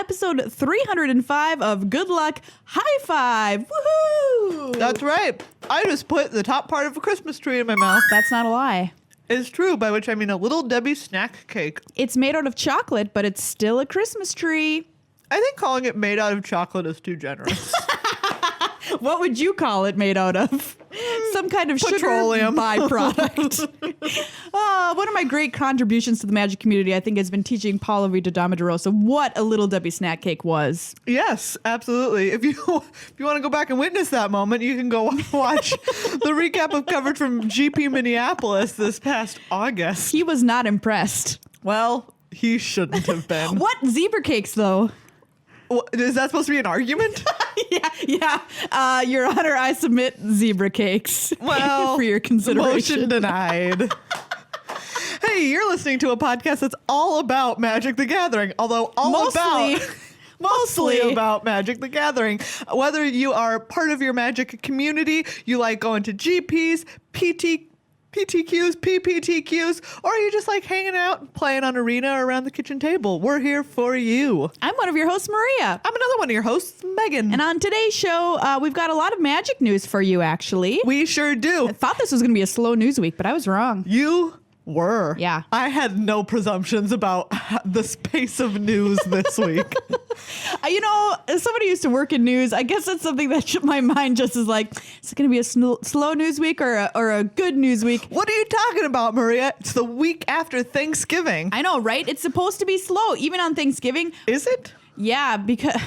episode 305 of Good Luck High Five. Woohoo! That's right. I just put the top part of a Christmas tree in my mouth. That's not a lie. It's true, by which I mean a little Debbie snack cake. It's made out of chocolate, but it's still a Christmas tree. I think calling it made out of chocolate is too generous. What would you call it made out of? Some kind of Petroleum. sugar byproduct. One of my great contributions to the magic community, I think, has been teaching Paula Rita Damagerosa what a Little Debbie snack cake was. Yes, absolutely. If you want to go back and witness that moment, you can go watch the recap of coverage from GP Minneapolis this past August. He was not impressed. Well, he shouldn't have been. What zebra cakes, though? Is that supposed to be an argument? Yeah. Your Honor, I submit zebra cakes Well, for your consideration. Motion denied. Hey, you're listening to a podcast that's all about Magic the Gathering, although mostly about Magic the Gathering. Whether you are part of your Magic community, you like going to GPs, PTQs, PPTQs, or you just like hanging out, playing on Arena or around the kitchen table. We're here for you. I'm one of your hosts, Maria. I'm another one of your hosts, Megan. And on today's show, we've got a lot of magic news for you, actually. We sure do. I thought this was going to be a slow news week, but I was wrong. You were. Yeah. I had no presumptions about the pace of news this week. You know, as somebody who used to work in news, I guess that's something that my mind just is like, is it going to be a slow news week or a good news week? What are you talking about, Maria? It's the week after Thanksgiving. I know, right? It's supposed to be slow, even on Thanksgiving. Is it? Yeah, because,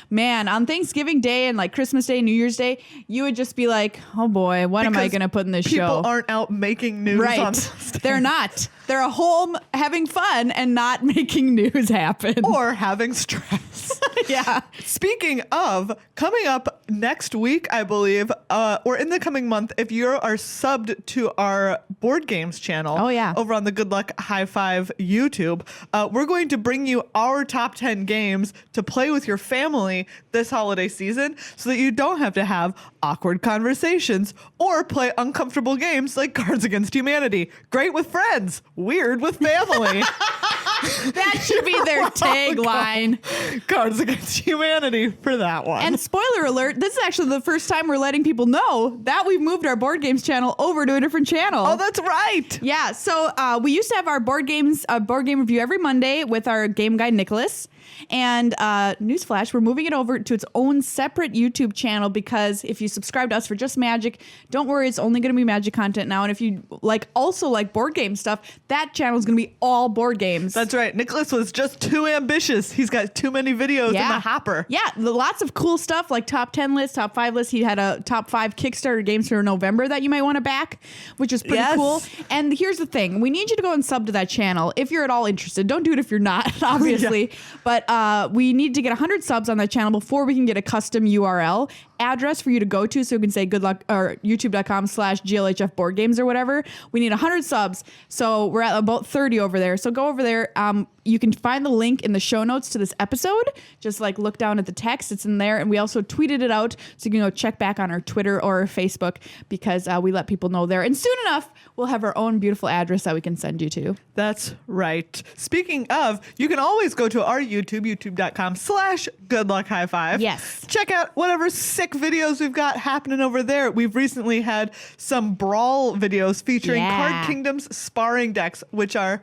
man, on Thanksgiving Day and like Christmas Day, New Year's Day, you would just be like, oh boy, what am I going to put in this show? People aren't out making news right. on Thursday. They're not. They're at home having fun and not making news happen. Or having stress. Yeah. Speaking of, coming up next week, I believe, or in the coming month, if you are subbed to our board games channel over on the Good Luck High Five YouTube, we're going to bring you our top 10 games to play with your family this holiday season so that you don't have to have awkward conversations or play uncomfortable games like Cards Against Humanity. Great with friends, weird with family. That should be their tagline. Cards Against Humanity for that one. And spoiler alert, this is actually the first time we're letting people know that we've moved our board games channel over to a different channel. Oh, that's right. Yeah, so we used to have our board game review every Monday with our game guy, Nicholas. And newsflash, we're moving it over to its own separate YouTube channel because if you subscribe to us for just Magic, don't worry, it's only going to be Magic content now. And if you also like board game stuff, that channel is going to be all board games. That's right. Nicholas was just too ambitious. He's got too many videos in the hopper. Yeah, lots of cool stuff like top 10 lists, top 5 lists. He had a top 5 Kickstarter games for November that you might want to back, which is pretty cool. And here's the thing. We need you to go and sub to that channel if you're at all interested. Don't do it if you're not, obviously. But we need to get 100 subs on that channel before we can get a custom URL address for you to go to, so you can say good luck or youtube.com/GLHF board games or whatever. We need 100 subs, so we're at about 30 over there. So go over there. You can find the link in the show notes to this episode. Just look down at the text, it's in there. And we also tweeted it out, so you can go check back on our Twitter or our Facebook, because we let people know there. And soon enough, we'll have our own beautiful address that we can send you to. That's right. Speaking of, you can always go to our youtube.com/goodluckhighfive. Yes. Check out whatever sick videos we've got happening over there. We've recently had some brawl videos featuring Card Kingdom's sparring decks, which are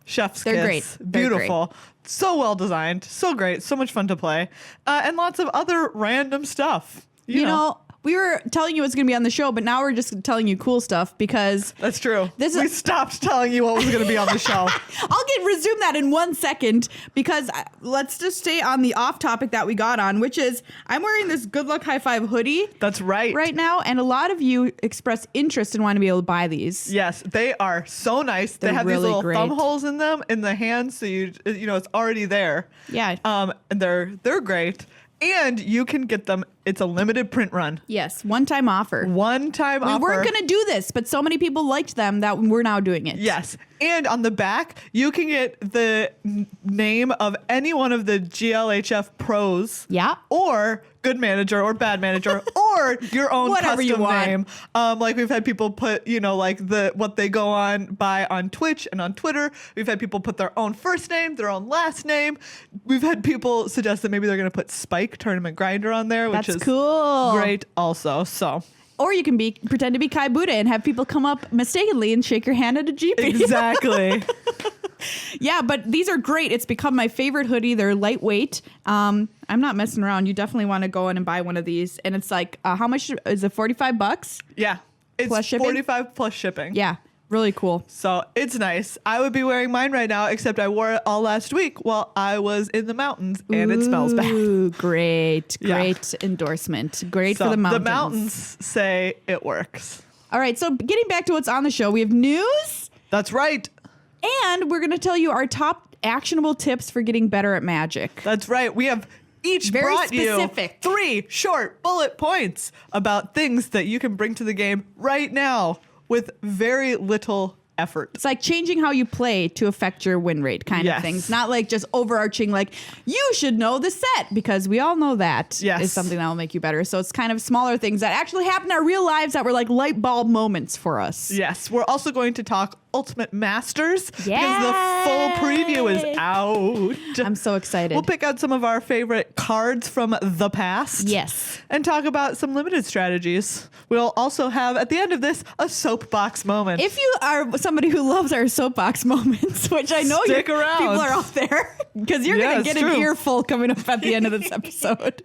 chef's kiss. They're great. Beautiful. They're great. So well designed. So great. So much fun to play. And lots of other random stuff. You know, we were telling you what's going to be on the show, but now we're just telling you cool stuff because... That's true. We stopped telling you what was going to be on the show. I'll resume that in 1 second, because let's just stay on the off topic that we got on, which is I'm wearing this Good Luck High Five hoodie. That's right. Right now, and a lot of you express interest in wanting to be able to buy these. Yes, they are so nice. They have really these little great thumb holes in them in the hands, so you know it's already there. Yeah. And they're great. And you can get them. It's a limited print run. Yes. One-time offer. One-time offer. We weren't going to do this, but so many people liked them that we're now doing it. Yes. And on the back, you can get the name of any one of the GLHF pros. Yeah. Or good manager or bad manager or your own Whatever custom you want. name. Like we've had people put, like what they go on by on Twitch and on Twitter. We've had people put their own first name, their own last name. We've had people suggest that maybe they're going to put Spike Tournament Grinder on there, which is cool. Great also. So. Or you can pretend to be Kai Buddha and have people come up mistakenly and shake your hand at a GP. Exactly. Yeah, but these are great. It's become my favorite hoodie. They're lightweight. I'm not messing around. You definitely want to go in and buy one of these. And it's like, how much is it? $45? Yeah. It's plus shipping? $45 plus shipping. Yeah. Really cool. So it's nice. I would be wearing mine right now, except I wore it all last week while I was in the mountains, and it smells bad. Ooh, great endorsement. Great for the mountains. The mountains say it works. All right, so getting back to what's on the show, we have news. That's right. And we're going to tell you our top actionable tips for getting better at Magic. That's right. We have each Very brought specific. you 3 short bullet points about things that you can bring to the game right now with very little effort. It's like changing how you play to affect your win rate kind of thing. It's not like just overarching like, you should know the set, because we all know that is something that will make you better. So it's kind of smaller things that actually happen in our real lives that were like light bulb moments for us. Yes. We're also going to talk Ultimate Masters because the full preview is out. I'm so excited. We'll pick out some of our favorite cards from the past. Yes. And talk about some limited strategies. We'll also have, at the end of this, a soapbox moment. If you are somebody who loves our soapbox moments, which I know people are out there, because you're going to get an earful coming up at the end of this episode.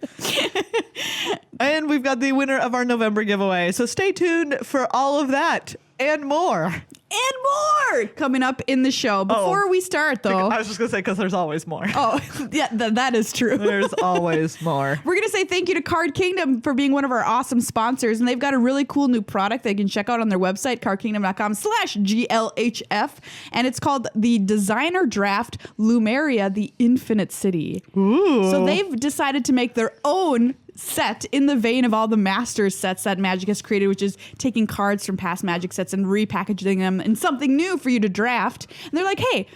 And we've got the winner of our November giveaway. So stay tuned for all of that and more. And more coming up in the show. Before we start, though. I was just going to say, because there's always more. Oh, yeah, that is true. There's always more. We're going to say thank you to Card Kingdom for being one of our awesome sponsors. And they've got a really cool new product that you can check out on their website, cardkingdom.com/GLHF. And it's called the Designer Draft Lumeria, the Infinite City. Ooh. So they've decided to make their own set in the vein of all the Masters sets that Magic has created, which is taking cards from past Magic sets and repackaging them in something new for you to draft. And they're like, hey,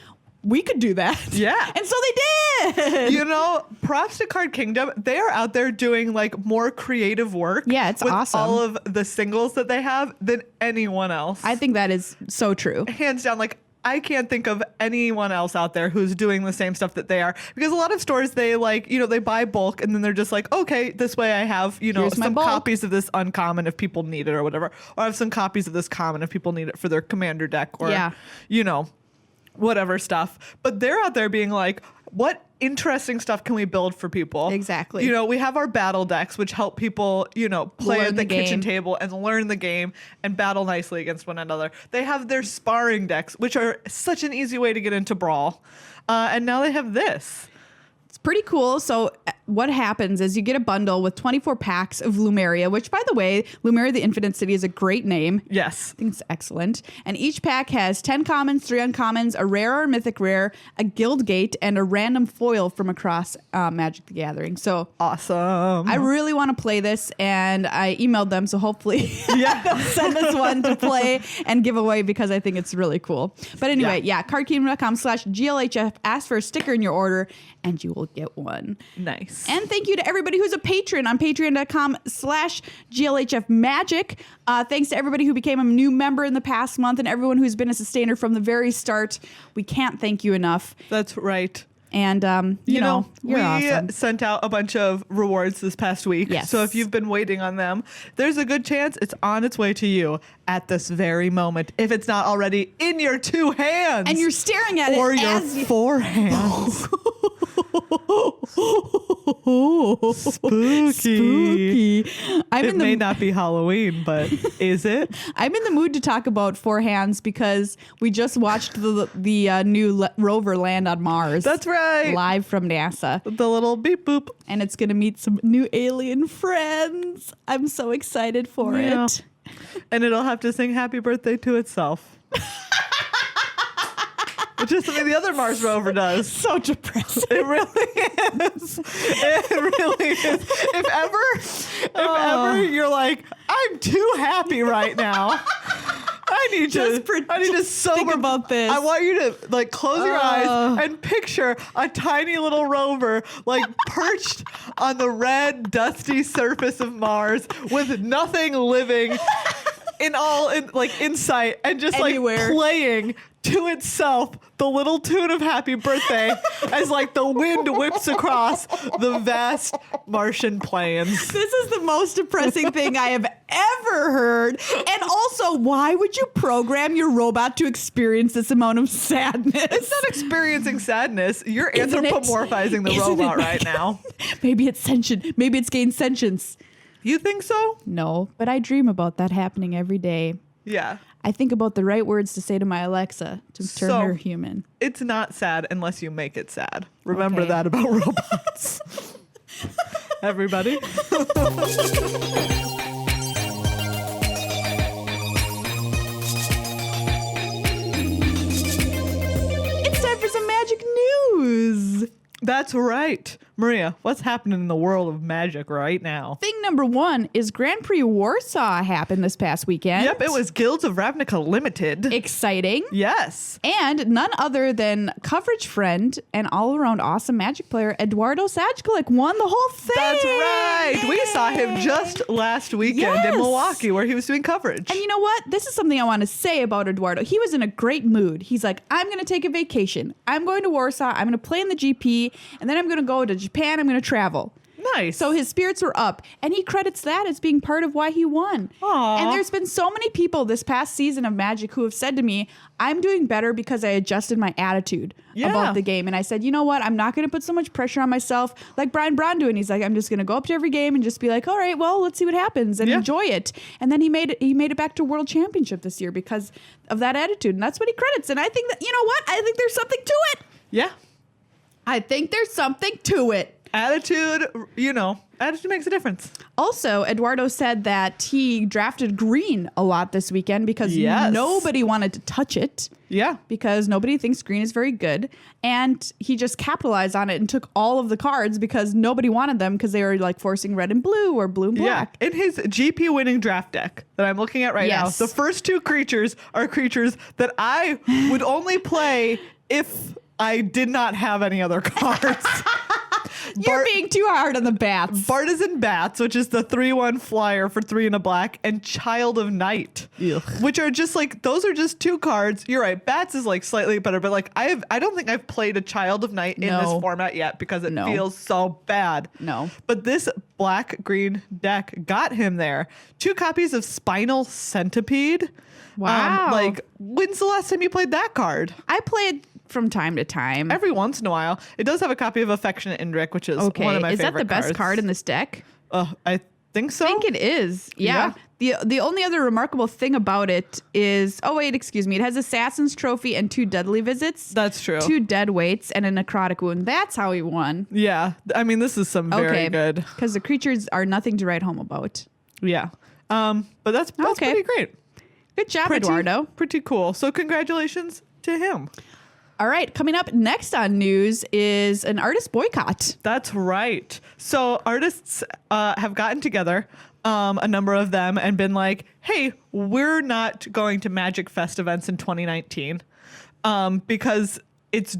we could do that. Yeah. And so they did. Props to Card Kingdom. They are out there doing like more creative work. Yeah, it's with awesome. all of the singles that they have than anyone else. I think that is so true. Hands down, like, I can't think of anyone else out there who's doing the same stuff that they are, because a lot of stores, they they buy bulk and then they're just like, okay, this way I have, some copies of this uncommon if people need it or whatever, or I have some copies of this common if people need it for their commander deck or, whatever stuff. But they're out there being like, what interesting stuff can we build for people? Exactly. We have our battle decks, which help people, play at the kitchen table and learn the game and battle nicely against one another. They have their sparring decks, which are such an easy way to get into Brawl. And now they have this. It's pretty cool. So what happens is you get a bundle with 24 packs of Lumeria, which, by the way, Lumeria the Infinite City is a great name. Yes. I think it's excellent. And each pack has 10 commons, 3 uncommons, a rare or mythic rare, a guild gate, and a random foil from across Magic the Gathering. So awesome. I really want to play this, and I emailed them, so hopefully they'll send us one to play and give away, because I think it's really cool. But anyway, cardkingdom.com/GLHF. Ask for a sticker in your order, and you will get one. Nice. And thank you to everybody who's a patron on patreon.com/GLHF Magic. Thanks to everybody who became a new member in the past month and everyone who's been a sustainer from the very start. We can't thank you enough. That's right. And, you're awesome. We sent out a bunch of rewards this past week. Yes. So if you've been waiting on them, there's a good chance it's on its way to you at this very moment, if it's not already in your 2 hands. And you're staring at it. Or your 4 hands. Spooky. It may not be Halloween, but is it? I'm in the mood to talk about 4 hands because we just watched the new rover land on Mars. That's right. Live from NASA. The little beep boop. And it's going to meet some new alien friends. I'm so excited for it. And it'll have to sing happy birthday to itself. Which is something the other Mars rover does. So depressing. It really is. It really is. If ever you're like, I'm too happy right now. I need to sober think about this. I want you to close your eyes and picture a tiny little rover perched on the red, dusty surface of Mars with nothing living in sight, and just anywhere. Like playing to itself the little tune of Happy Birthday as like the wind whips across the vast Martian plains. This is the most depressing thing I have ever heard. And also, why would you program your robot to experience this amount of sadness? It's not experiencing sadness. You're anthropomorphizing the robot right now. Maybe it's sentient. Maybe it's gained sentience. You think so? No, but I dream about that happening every day. Yeah. I think about the right words to say to my Alexa to turn her human. It's not sad unless you make it sad. Remember that about robots. Everybody. It's time for some magic news. That's right. Maria, what's happening in the world of magic right now? Thing number one is Grand Prix Warsaw happened this past weekend. Yep, it was Guilds of Ravnica Limited. Exciting. Yes. And none other than coverage friend and all-around awesome Magic player Eduardo Sajkalik won the whole thing. That's right. We saw him just last weekend in Milwaukee where he was doing coverage. And you know what? This is something I want to say about Eduardo. He was in a great mood. He's like, I'm going to take a vacation. I'm going to Warsaw. I'm going to play in the GP. And then I'm going to go to Japan. I'm going to travel. Nice. So his spirits were up, and he credits that as being part of why he won. Aww. And there's been so many people this past season of Magic who have said to me, I'm doing better because I adjusted my attitude about the game. And I said, you know what? I'm not going to put so much pressure on myself like Brian Braun doing. He's like, I'm just going to go up to every game and just be like, all right, well, let's see what happens and enjoy it. And then he made it back to World Championship this year because of that attitude. And that's what he credits. And I think that, you know what? I think there's something to it. Yeah. I think there's something to it. Attitude, attitude makes a difference. Also, Eduardo said that he drafted green a lot this weekend because nobody wanted to touch it. Yeah. Because nobody thinks green is very good. And he just capitalized on it and took all of the cards because nobody wanted them because they were like forcing red and blue or blue and black. Yeah. In his GP winning draft deck that I'm looking at right now, the first two creatures are creatures that I would only play if I did not have any other cards. You're being too hard on the bats. Bartizan Bats, which is the 3/1 flyer for 3 and a black, and Child of Night, which are just like, those are just two cards. You're right. Bats is like slightly better, but like I don't think I've played a Child of Night in this format yet because it feels so bad. No. But this black-green deck got him there. 2 copies of Spinal Centipede. Wow. When's the last time you played that card? I played from time to time. Every once in a while. It does have a copy of Affectionate Indrik, which is one of my favorite cards. Is that the best card in this deck? I think so. I think it is. Yeah. The only other remarkable thing about it is, it has Assassin's Trophy and 2 Deadly Visits. That's true. 2 Dead Weights and a Necrotic Wound. That's how he won. Yeah. I mean, this is some very good. Because the creatures are nothing to write home about. Yeah. But that's pretty great. Good job, Eduardo. Pretty cool. So congratulations to him. All right, coming up next on news is an artist boycott. That's right. So artists have gotten together, a number of them, and been like, hey, we're not going to Magic Fest events in 2019 because it's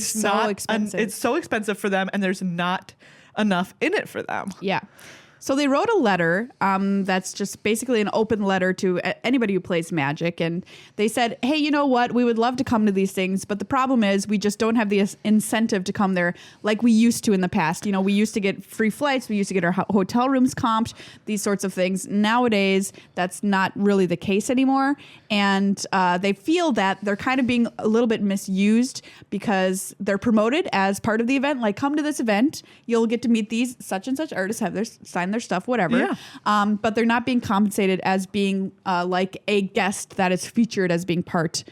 so expensive for them and there's not enough in it for them. Yeah. So they wrote a letter that's just basically an open letter to anybody who plays Magic. And they said, hey, you know what? We would love to come to these things. But the problem is we just don't have the incentive to come there like we used to in the past. We used to get free flights. We used to get our hotel rooms comped, these sorts of things. Nowadays, that's not really the case anymore. And they feel that they're kind of being a little bit misused because they're promoted as part of the event. Like, come to this event. You'll get to meet these such and such artists, have their sign their stuff, whatever. Yeah. But they're not being compensated as being like a guest that is featured as being part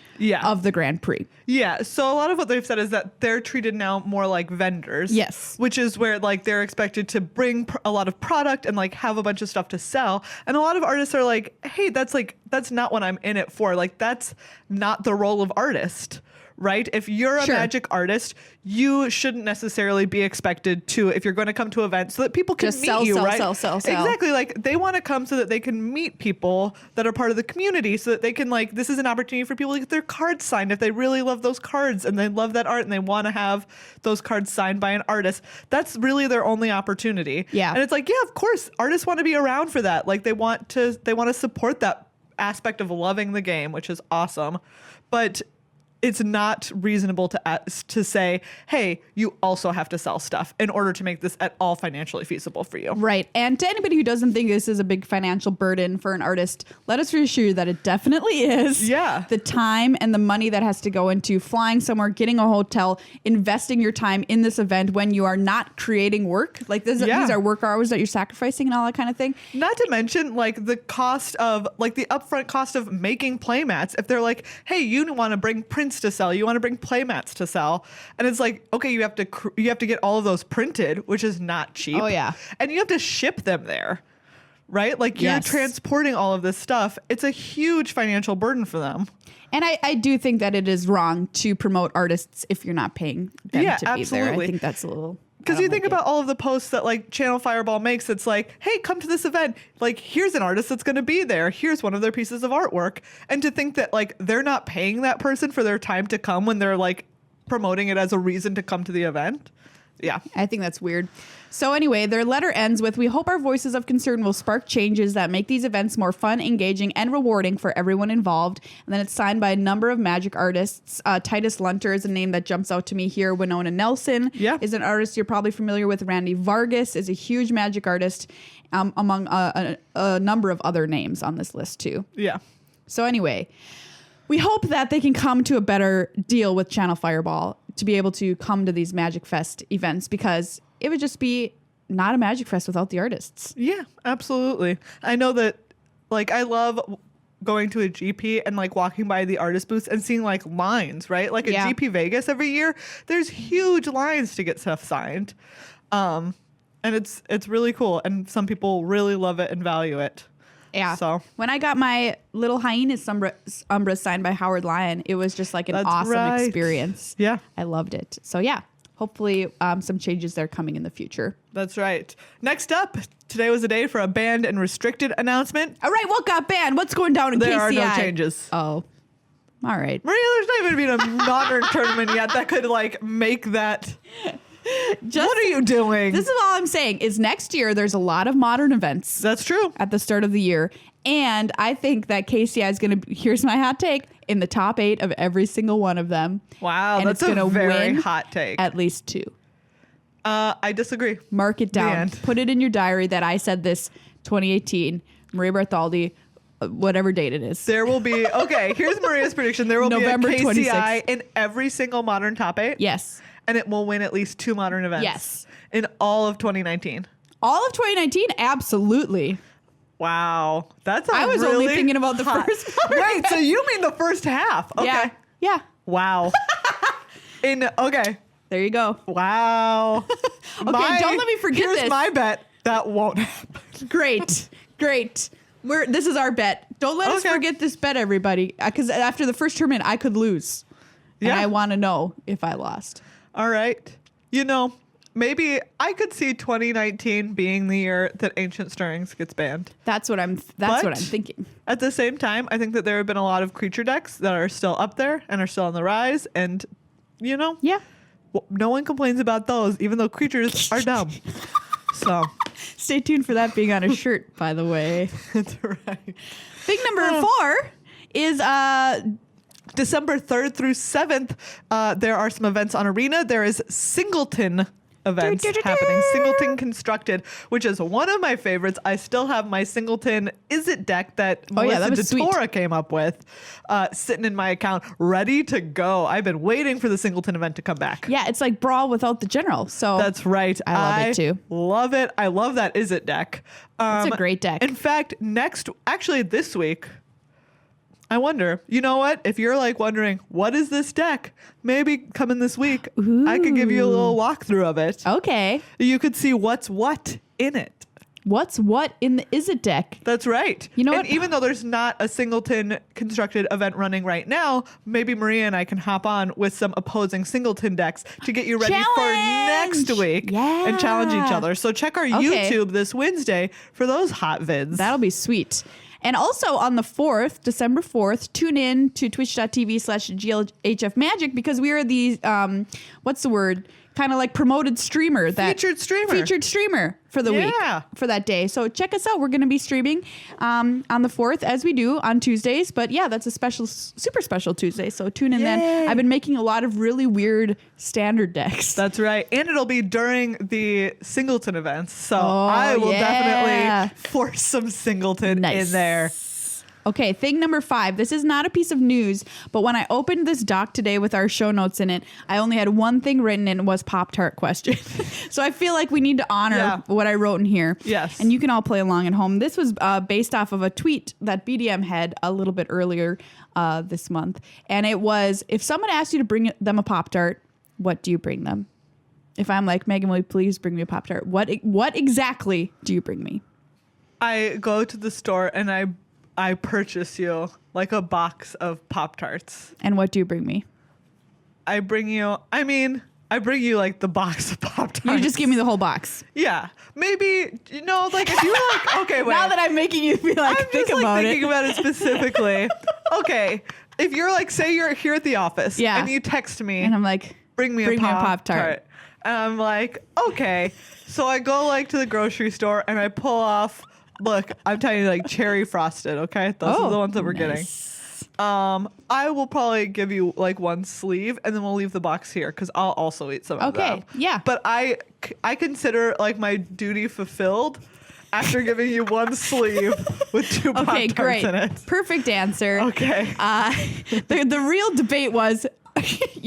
of the Grand Prix. Yeah. So a lot of what they've said is that they're treated now more like vendors. Yes. Which is where like they're expected to bring a lot of product and like have a bunch of stuff to sell. And a lot of artists are like, hey, that's not what I'm in it for. Like, that's not the role of artist. right? If you're a magic artist, you shouldn't necessarily be expected to, if you're going to come to events, so that people can meet you, right? Sell. Exactly. Like they want to come so that they can meet people that are part of the community, so that they can like, this is an opportunity for people to get their cards signed if they really love those cards and they love that art and they want to have those cards signed by an artist. That's really their only opportunity. Yeah. And it's like, yeah, of course, artists want to be around for that. Like they want to support that aspect of loving the game, which is awesome. But it's not reasonable to say, hey, you also have to sell stuff in order to make this at all financially feasible for you. Right. And to anybody who doesn't think this is a big financial burden for an artist, let us reassure you that it definitely is. Yeah. The time and the money that has to go into flying somewhere, getting a hotel, investing your time in this event when you are not creating work. Like these are work hours that you're sacrificing and all that kind of thing. Not to mention like the cost of like the upfront cost of making playmats. If they're like, hey, you want to bring prints to sell, you want to bring playmats to sell, and it's like, okay, you have to get all of those printed, which is not cheap. Oh yeah. And you have to ship them there, right? Like you're transporting all of this stuff. It's a huge financial burden for them. And I do think that it is wrong to promote artists if you're not paying them to be there. I think that's a little... Because you think about all of the posts that like Channel Fireball makes, it's like, hey, come to this event. Like, here's an artist that's going to be there. Here's one of their pieces of artwork. And to think that like they're not paying that person for their time to come when they're like promoting it as a reason to come to the event. Yeah. I think that's weird. So anyway, their letter ends with, we hope our voices of concern will spark changes that make these events more fun, engaging, and rewarding for everyone involved. And then it's signed by a number of magic artists. Titus Lunter is a name that jumps out to me here. Winona Nelson is an artist you're probably familiar with. Randy Vargas is a huge magic artist, among a number of other names on this list too. Yeah. So anyway, we hope that they can come to a better deal with Channel Fireball to be able to come to these Magic Fest events, because it would just be not a Magic Fest without the artists. Yeah, absolutely. I know that, like, I love going to a GP and like walking by the artist booths and seeing like lines, right? Like at GP Vegas every year, there's huge lines to get stuff signed. And it's really cool. And some people really love it and value it. Yeah. So when I got my little hyenas umbra signed by Howard Lyon, it was just like an awesome experience. Yeah. I loved it. So yeah, hopefully some changes there coming in the future. That's right. Next up, today was a day for a banned and restricted announcement. All right, what got banned? What's going down in KCI? There are no changes. Oh, all right. Maria, there's not even been a modern tournament yet that could like make that... what are you doing? This is all I'm saying is next year there's a lot of modern events. That's true. At the start of the year. And I think that KCI is going to, here's my hot take, in the top 8 of every single one of them. Wow, and that's a very hot take. At least 2. I disagree. Mark it down. Put it in your diary that I said this 2018, Maria Bartholdi, whatever date it is. There will be, okay, here's Maria's prediction. There will November be a KCI 26th. in every single modern top 8. Yes. And it will win at least 2 modern events. Yes. In all of 2019. All of 2019? Absolutely. Wow. That's I was really only thinking about the first part. Wait, so you mean the first half? Okay. Yeah. Wow. Okay. There you go. Wow. Okay, don't let me forget this. Here's my bet. That won't happen. Great. This is our bet. Don't let us forget this bet, everybody. Because after the first tournament, I could lose. And I want to know if I lost. All right. You know, maybe I could see 2019 being the year that Ancient Stirrings gets banned. That's what I'm thinking. At the same time, I think that there have been a lot of creature decks that are still up there and are still on the rise. And, you know, no one complains about those, even though creatures are dumb. So stay tuned for that being on a shirt, by the way. That's right. Big number 4 is December 3rd through 7th. There are some events on Arena. There is Singleton events happening. Singleton Constructed, which is one of my favorites. I still have my Singleton Is It deck that Melissa DeTora came up with sitting in my account ready to go. I've been waiting for the Singleton event to come back. Yeah, it's like Brawl without the general. So that's right. I love it too. Love it. I love that Is It deck. It's a great deck. In fact, this week, I wonder, you know what? If you're like wondering, what is this deck? Maybe coming this week, I could give you a little walkthrough of it. Okay. You could see what's what in it. What's what in the Is It deck? That's right. You know and what? even though there's not a singleton constructed event running right now, maybe Maria and I can hop on with some opposing singleton decks to get you ready for next week and challenge each other. So check our YouTube this Wednesday for those hot vids. That'll be sweet. And also on the 4th, December 4th, tune in to twitch.tv/GLHF Magic because we are the, what's the word? Kind of like promoted streamer. Featured streamer for the week, for that day. So check us out. We're going to be streaming on the 4th as we do on Tuesdays. But yeah, that's a special, super special Tuesday. So tune in then. I've been making a lot of really weird standard decks. That's right. And it'll be during the singleton events. So I will definitely force some singleton in there. Okay, thing number 5. This is not a piece of news, but when I opened this doc today with our show notes in it, I only had one thing written and it was Pop Tart question. So I feel like we need to honor what I wrote in here. Yes. And you can all play along at home. This was based off of a tweet that BDM had a little bit earlier this month. And it was, if someone asked you to bring them a Pop Tart, what do you bring them? If I'm like, Megan, will you please bring me a Pop Tart? What exactly do you bring me? I go to the store and I purchase you like a box of Pop Tarts. And what do you bring me? I bring you like the box of Pop Tarts. You just give me the whole box. Yeah. Maybe, like if you were like, okay, wait. Now that I'm making you feel like, think about it. I'm thinking about it specifically. Okay. If you're like, say you're here at the office and you text me. And I'm like, bring me a Pop Tart. And I'm like, okay. So I go like to the grocery store and I pull off, look, I'm telling you, like cherry frosted, okay? Those are the ones that we're getting. I will probably give you like one sleeve and then we'll leave the box here because I'll also eat some of them. Yeah. But I consider like my duty fulfilled after giving you one sleeve with 2 Pop Tarts in it. Perfect answer. Okay. The real debate was,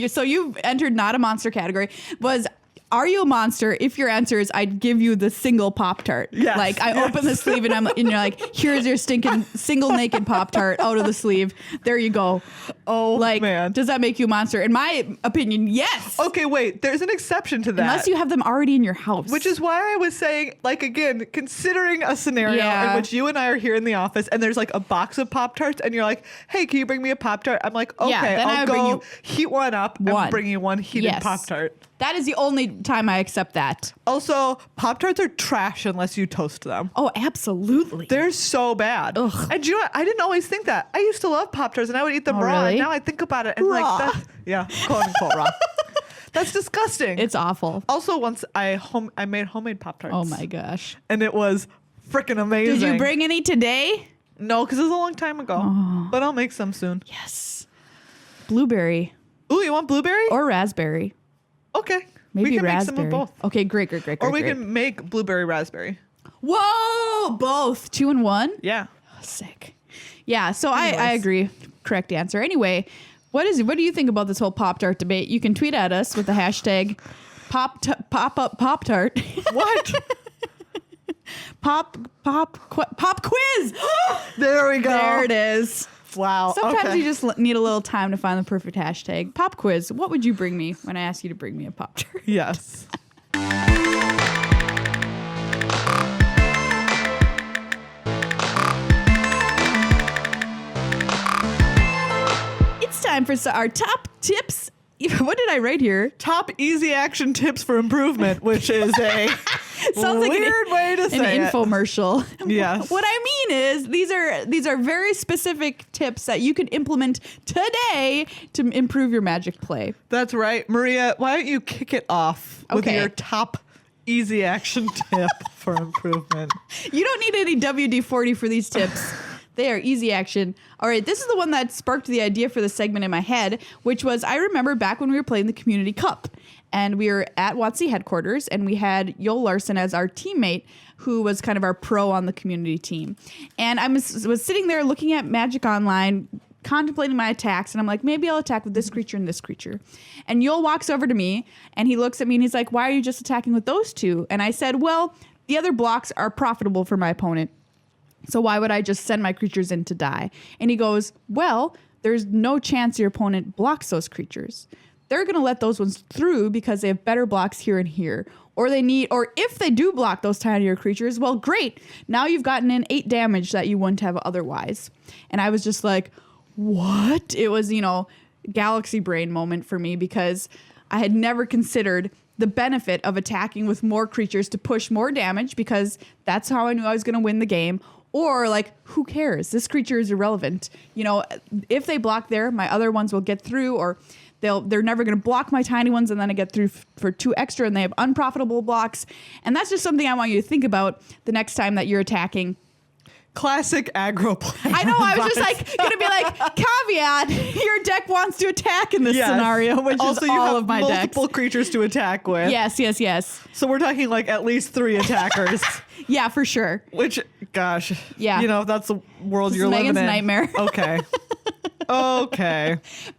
so you've entered not a monster category, was, are you a monster? If your answer is, I'd give you the single Pop Tart. Yes, like I open the sleeve and you're like, here's your stinking single naked Pop Tart out of the sleeve. There you go. Oh, man. Does that make you a monster? In my opinion, yes. Okay, wait. There's an exception to that. Unless you have them already in your house. Which is why I was saying, like, again, considering a scenario in which you and I are here in the office and there's like a box of Pop Tarts and you're like, hey, can you bring me a Pop Tart? I'm like, okay, I'll go heat one up and bring you one heated Pop Tart. That is the only time I accept that. Also, Pop Tarts are trash unless you toast them. Oh, absolutely. They're so bad. Ugh. And you know what? I didn't always think that. I used to love Pop Tarts and I would eat them raw. Really? Now I think about it and Raw. like, quote unquote raw. That's disgusting. It's awful. Also, once I made homemade Pop Tarts. Oh my gosh. And it was freaking amazing. Did you bring any today? No, because it was a long time ago. Oh. But I'll make some soon. Yes. Blueberry. Ooh, you want blueberry? Or raspberry. Okay. Maybe we can raspberry. make some of both. Okay, great. Or we can make blueberry raspberry. Whoa, both 2 in 1. Yeah. Oh, sick. Yeah, so I agree. Correct answer. Anyway, what do you think about this whole Pop Tart debate? You can tweet at us with the hashtag Pop Tart. What? Pop quiz. There we go. There it is. Wow. Sometimes you just need a little time to find the perfect hashtag. Pop quiz. What would you bring me when I ask you to bring me a Pop Tart? Yes. It's time for our top tips. What did I write here? Top easy action tips for improvement, which is a weird way to say an infomercial. Yes. What I mean is these are very specific tips that you can implement today to improve your Magic play. That's right. Maria, why don't you kick it off with your top easy action tip for improvement? You don't need any WD-40 for these tips. They are easy action. All right, this is the one that sparked the idea for the segment in my head, which was, I remember back when we were playing the Community Cup, and we were at WotC headquarters, and we had Yoel Larson as our teammate, who was kind of our pro on the community team. And I was sitting there looking at Magic Online, contemplating my attacks, and I'm like, maybe I'll attack with this creature and this creature. And Yoel walks over to me, and he looks at me, and he's like, why are you just attacking with those two? And I said, well, the other blocks are profitable for my opponent. So why would I just send my creatures in to die? And he goes, well, there's no chance your opponent blocks those creatures. They're going to let those ones through because they have better blocks here and here. or if they do block those tinier creatures, well, great. Now you've gotten in 8 damage that you wouldn't have otherwise. And I was just like, what? It was, galaxy brain moment for me, because I had never considered the benefit of attacking with more creatures to push more damage, because that's how I knew I was going to win the game. Or like, who cares? This creature is irrelevant. If they block there, my other ones will get through, or they're never going to block my tiny ones, and then I get through for 2 extra, and they have unprofitable blocks. And that's just something I want you to think about the next time that you're attacking. Classic aggro play. I know. I was just like going to be like, caveat, your deck wants to attack in this scenario, which also, is all of my decks. Multiple creatures to attack with. Yes. So we're talking like at least 3 attackers. Yeah, for sure. Which, gosh. Yeah. That's the world This you're is living Megan's in. nightmare. Okay.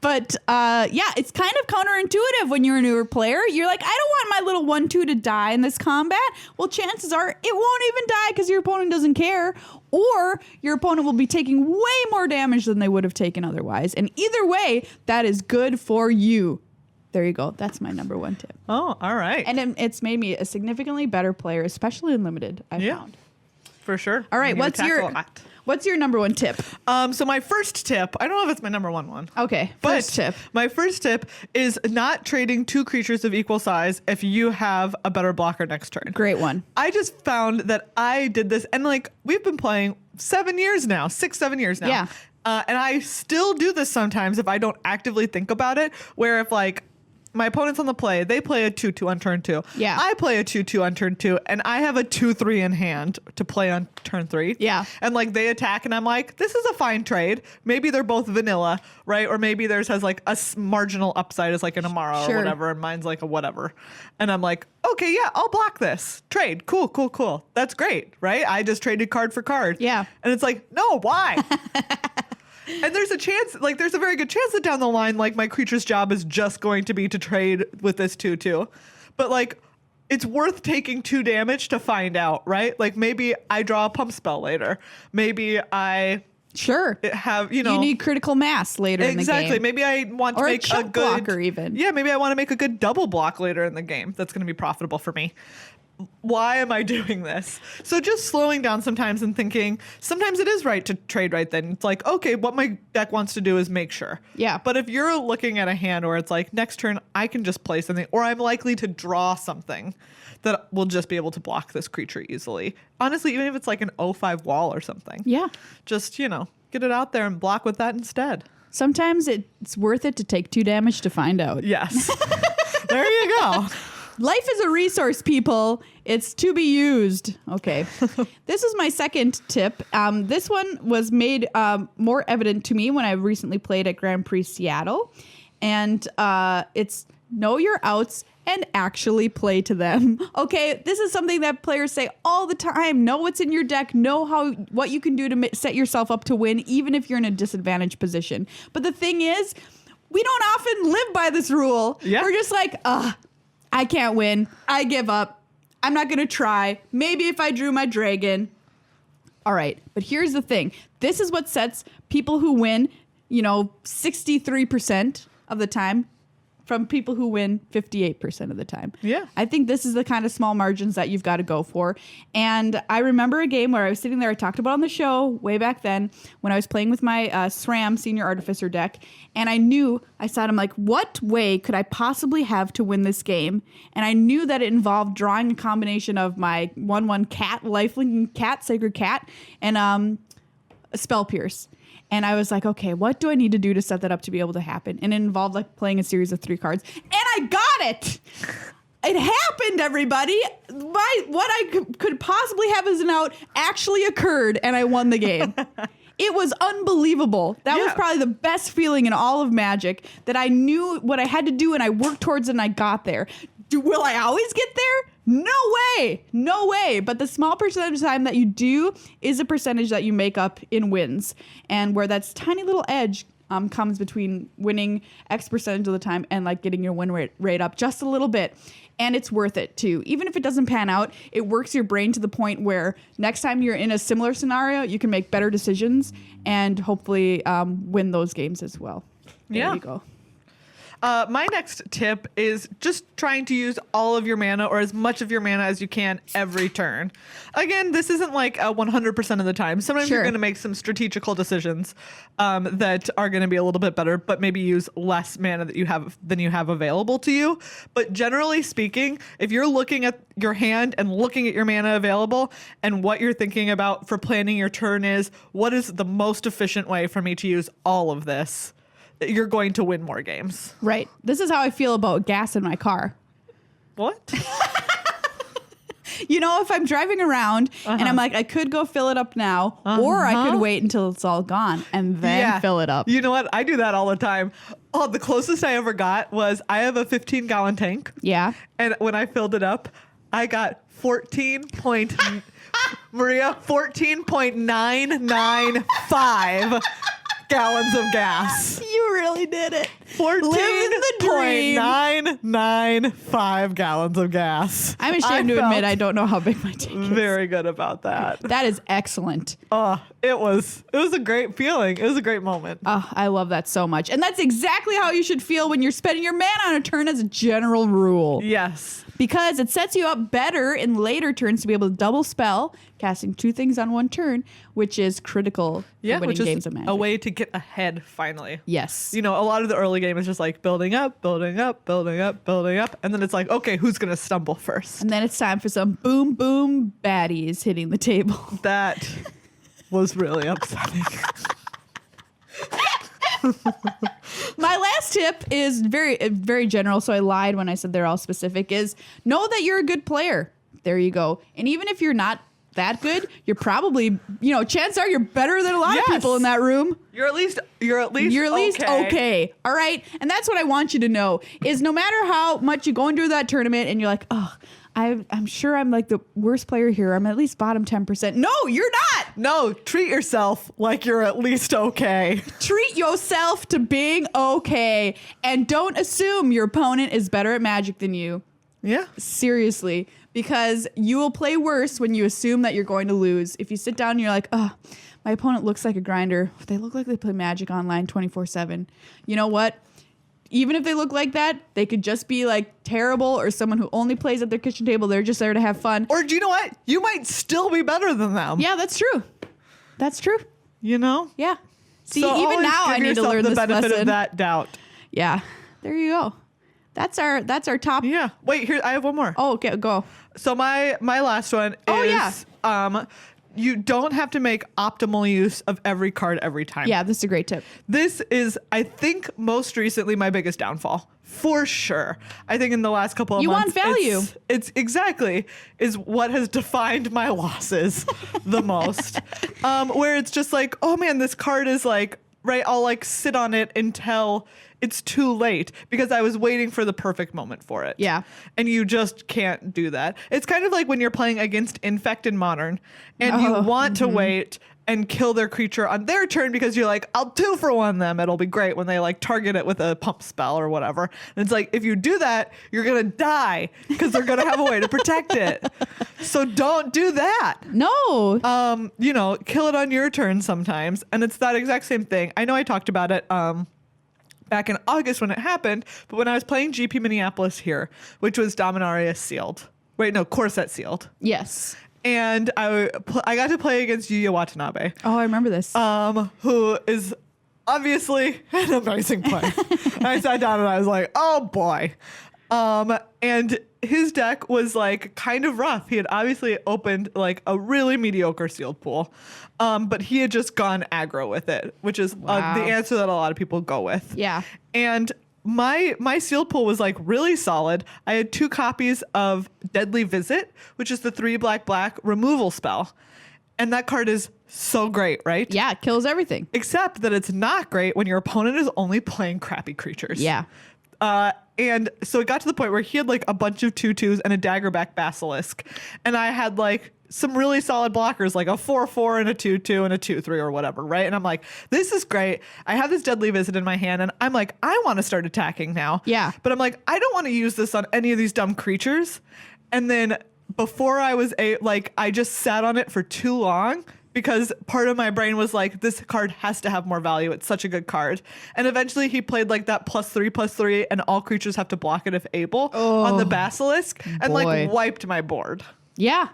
But it's kind of counterintuitive when you're a newer player. You're like, I don't want my little 1/2 to die in this combat. Well, chances are it won't even die because your opponent doesn't care. Or your opponent will be taking way more damage than they would have taken otherwise. And either way, that is good for you. There you go. That's my number 1 tip. Oh, all right. And it's made me a significantly better player, especially in Limited, I found. For sure. All right. What's your number 1 tip? So my first tip, I don't know if it's my number one. Okay. First tip. My first tip is not trading 2 creatures of equal size if you have a better blocker next turn. Great one. I just found that I did this, and like we've been playing 7 years now, 7 years now. Yeah. And I still do this sometimes if I don't actively think about it, where if like my opponent's on the play, they play a 2/2 on turn 2. Yeah. I play a 2/2 on turn 2, and I have a 2/3 in hand to play on turn 3. Yeah. And like they attack, and I'm like, this is a fine trade. Maybe they're both vanilla, right? Or maybe theirs has like a marginal upside as like an Amara or whatever, and mine's like a whatever. And I'm like, okay, yeah, I'll block this. Trade. Cool. That's great, right? I just traded card for card. Yeah. And it's like, no, why? And there's a chance, like, there's a very good chance that down the line, like, my creature's job is just going to be to trade with this 2/2. But, like, it's worth taking 2 damage to find out, right? Like, maybe I draw a pump spell later. Maybe I have, You need critical mass later in the game. Exactly. Maybe I want to make a good blocker even. Yeah, maybe I want to make a good double block later in the game. That's going to be profitable for me. Why am I doing this? So just slowing down sometimes and thinking, sometimes it is right to trade right then. It's like, okay, what my deck wants to do is make sure. Yeah. But if you're looking at a hand where it's like, next turn, I can just play something, or I'm likely to draw something that will just be able to block this creature easily. Honestly, even if it's like an 0/5 wall or something. Yeah. Just, get it out there and block with that instead. Sometimes it's worth it to take 2 damage to find out. Yes. There you go. Life is a resource, people. It's to be used. Okay. This is my second tip. This one was made more evident to me when I recently played at Grand Prix Seattle. And it's know your outs and actually play to them. Okay, this is something that players say all the time. Know what's in your deck. Know what you can do to set yourself up to win, even if you're in a disadvantaged position. But the thing is, we don't often live by this rule. Yeah. We're just like, I can't win. I give up. I'm not going to try. Maybe if I drew my dragon. All right. But here's the thing. This is what sets people who win, 63% of the time from people who win 58% of the time. Yeah. I think this is the kind of small margins that you've got to go for. And I remember a game where I was sitting there, I talked about on the show way back then when I was playing with my SRAM Senior Artificer deck. And I'm like, what way could I possibly have to win this game? And I knew that it involved drawing a combination of my 1/1 cat, lifelink cat, Sacred Cat, and a Spell Pierce. And I was like, okay, what do I need to do to set that up to be able to happen? And it involved like playing a series of 3 cards. And I got it. It happened, everybody. What I could possibly have as an out actually occurred, and I won the game. It was unbelievable. That was probably the best feeling in all of Magic, that I knew what I had to do and I worked towards it and I got there. Will I always get there? No way. But the small percentage of the time that you do is a percentage that you make up in wins. And where that's tiny little edge comes between winning X percentage of the time and like getting your win rate up just a little bit. And it's worth it too. Even if it doesn't pan out, it works your brain to the point where next time you're in a similar scenario, you can make better decisions and hopefully win those games as well. There you go. My next tip is just trying to use all of your mana or as much of your mana as you can every turn. Again, this isn't like a 100% of the time. Sometimes you're going to make some strategical decisions that are going to be a little bit better, but maybe use less mana than you have available to you. But generally speaking, if you're looking at your hand and looking at your mana available and what you're thinking about for planning your turn is, what is the most efficient way for me to use all of this? You're going to win more games. Right. This is how I feel about gas in my car. What? You know, if I'm driving around and I'm like, I could go fill it up now, or I could wait until it's all gone and then fill it up. You know what? I do that all the time. Oh, the closest I ever got was I have a 15-gallon tank. Yeah. And when I filled it up, I got 14.995 gallons of gas. You really did it. 14.995 gallons of gas. I'm ashamed to admit I don't know how big my tank is. Very good about that. That is excellent. It was a great feeling. It was a great moment. I love that so much. And that's exactly how you should feel when you're spending your mana on a turn as a general rule. Yes. Because it sets you up better in later turns to be able to double spell, casting 2 things on 1 turn, which is critical for winning games of Magic. A way to get ahead finally. Yes. You know, a lot of the early game is just like building up, building up, building up, building up. And then it's like, okay, who's going to stumble first? And then it's time for some boom, boom baddies hitting the table. That was really upsetting. My last tip is very general, so I lied when I said they're all specific, is know that you're a good player. There you go. And even if you're not that good, you're probably, chances are you're better than a lot of people in that room. You're at least okay. All right. And that's what I want you to know is no matter how much you go into that tournament and you're like, I'm sure I'm like the worst player here. I'm at least bottom 10%. No, you're not. No, treat yourself like you're at least okay. Treat yourself to being okay. And don't assume your opponent is better at Magic than you. Yeah. Seriously. Because you will play worse when you assume that you're going to lose. If you sit down and you're like, my opponent looks like a grinder. They look like they play Magic online 24/7. You know what? Even if they look like that, they could just be like terrible or someone who only plays at their kitchen table. They're just there to have fun. Or do you know what? You might still be better than them. Yeah, that's true. That's true. You know? Yeah. See, so even now I need to learn the this benefit lesson. of that doubt. Yeah. There you go. That's our top. Yeah. Wait, here I have one more. Oh, okay, go. So my last one is you don't have to make optimal use of every card every time. Yeah, this is a great tip. This is, I think, most recently my biggest downfall. For sure. I think in the last couple of months. You want value. It's exactly is what has defined my losses the most. Where it's just like, oh man, this card is like, right, I'll like sit on it until it's too late because I was waiting for the perfect moment for it. Yeah. And you just can't do that. It's kind of like when you're playing against Infect in Modern and you want to wait and kill their creature on their turn because you're like, I'll 2-for-1 them. It'll be great when they like target it with a pump spell or whatever. And it's like, if you do that, you're going to die because they're going to have a way to protect it. So don't do that. No. Kill it on your turn sometimes. And it's that exact same thing. I know I talked about it back in August when it happened, but when I was playing GP Minneapolis here, which was Dominaria sealed. Wait, no, Corset sealed. Yes. And I got to play against Yuya Watanabe. Oh, I remember this. Who is obviously an amazing player. And I sat down and I was like, oh boy. And his deck was like kind of rough. He had obviously opened like a really mediocre sealed pool. But he had just gone aggro with it, which is the answer that a lot of people go with. Yeah. And my sealed pool was like really solid. I had 2 copies of Deadly Visit, which is the 3/black removal spell. And that card is so great, right? Yeah, it kills everything. Except that it's not great when your opponent is only playing crappy creatures. Yeah. And so it got to the point where he had like a bunch of 2/2s and a Daggerback Basilisk. And I had like some really solid blockers, like a 4/4 and a 2/2 and a 2/3 or whatever, right? And I'm like, this is great. I have this Deadly Visit in my hand and I'm like, I want to start attacking now. Yeah. But I'm like, I don't want to use this on any of these dumb creatures. And then before I was I just sat on it for too long because part of my brain was like, this card has to have more value. It's such a good card. And eventually he played like that +3/+3 and all creatures have to block it if able on the Basilisk and like wiped my board. Yeah.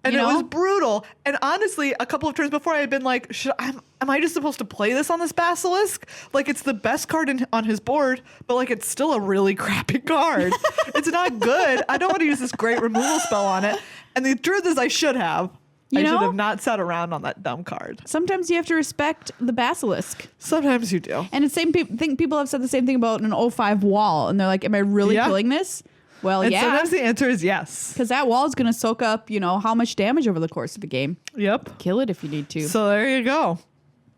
And it was brutal. And honestly, a couple of turns before I had been like, am I just supposed to play this on this Basilisk? Like, it's the best card on his board, but like, it's still a really crappy card. It's not good. I don't want to use this great removal spell on it. And the truth is I should have. I should have not sat around on that dumb card. Sometimes you have to respect the Basilisk. Sometimes you do. And the same think people have said the same thing about an 05 wall. And they're like, am I really killing this? Well, and sometimes the answer is yes. Because that wall is going to soak up, how much damage over the course of the game. Yep. Kill it if you need to. So there you go.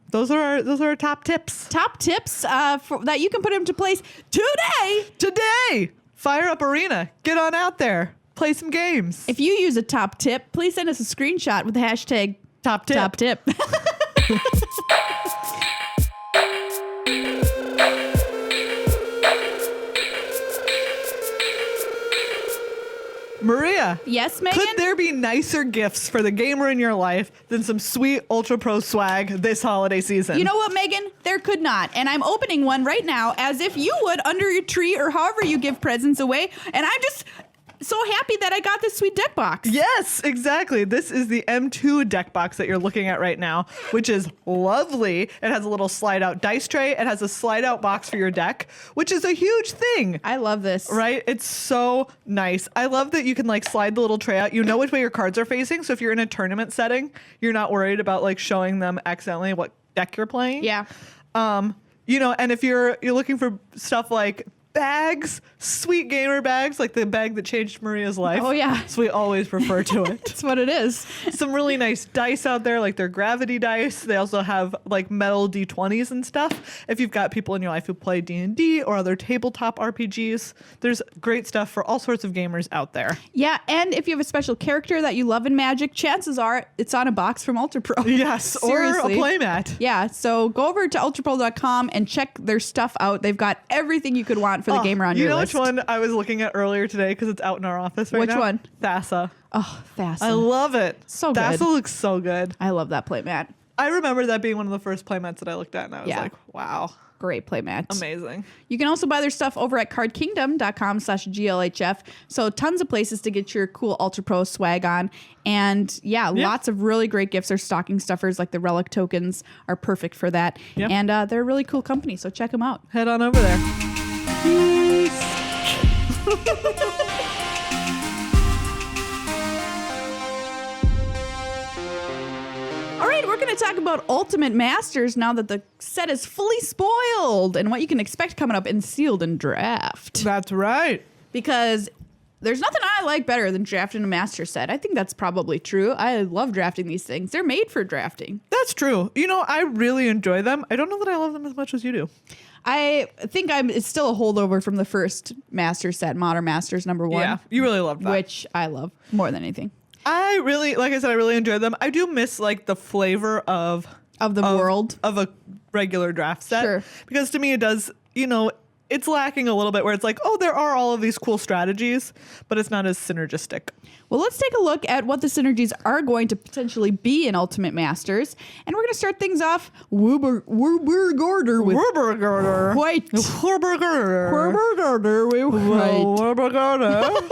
Those are our top tips. Top tips that you can put into place today. Today. Fire up Arena. Get on out there. Play some games. If you use a top tip, please send us a screenshot with the hashtag top tip. Top tip. Maria. Yes, Megan? Could there be nicer gifts for the gamer in your life than some sweet Ultra Pro swag this holiday season? You know what, Megan? There could not. And I'm opening one right now as if you would under your tree or however you give presents away. And I'm just so happy that I got this sweet deck box. Yes, exactly. This is the M2 deck box that you're looking at right now, which is lovely. It has a little slide out dice tray. It has a slide out box for your deck, which is a huge thing. I love this. Right? It's so nice. I love that you can like slide the little tray out. You know which way your cards are facing. So if you're in a tournament setting, you're not worried about like showing them accidentally what deck you're playing. Yeah. And if you're looking for stuff like bags, sweet gamer bags, like the bag that changed Maria's life. Oh, yeah. So we always refer to it. That's what it is. Some really nice dice out there, like their gravity dice. They also have like metal D20s and stuff. If you've got people in your life who play D&D or other tabletop RPGs, there's great stuff for all sorts of gamers out there. Yeah, and if you have a special character that you love in Magic, chances are it's on a box from Ultra Pro. Yes, Seriously. or a playmat. Yeah, so go over to ultrapro.com and check their stuff out. They've got everything you could want for the gamer on your list. You know which one I was looking at earlier today because it's out in our office right now? Which one? Thassa. Oh, Thassa. I love it. So Thassa good. looks so good. I love that playmat. I remember that being one of the first playmats that I looked at, and I was like, wow. Great playmats. Amazing. You can also buy their stuff over at cardkingdom.com/GLHF. So tons of places to get your cool Ultra Pro swag on. And lots of really great gifts. Their stocking stuffers like the relic tokens are perfect for that. Yep. And they're a really cool company. So check them out. Head on over there. Peace. All right, we're going to talk about Ultimate Masters now that the set is fully spoiled and what you can expect coming up in Sealed and Draft. That's right. Because there's nothing I like better than drafting a master set. I think that's probably true. I love drafting these things. They're made for drafting. That's true. I really enjoy them. I don't know that I love them as much as you do. I think it's still a holdover from the first master set, Modern Masters #1. Yeah, you really loved that. Which I love more than anything. I really, like I said, I really enjoy them. I do miss like the flavor of the world of a regular draft set. Sure. Because to me it does, it's lacking a little bit where it's like, oh, there are all of these cool strategies, but it's not as synergistic. Well, let's take a look at what the synergies are going to potentially be in Ultimate Masters. And we're going to start things off Werbergarder with White. Werbergarder with White.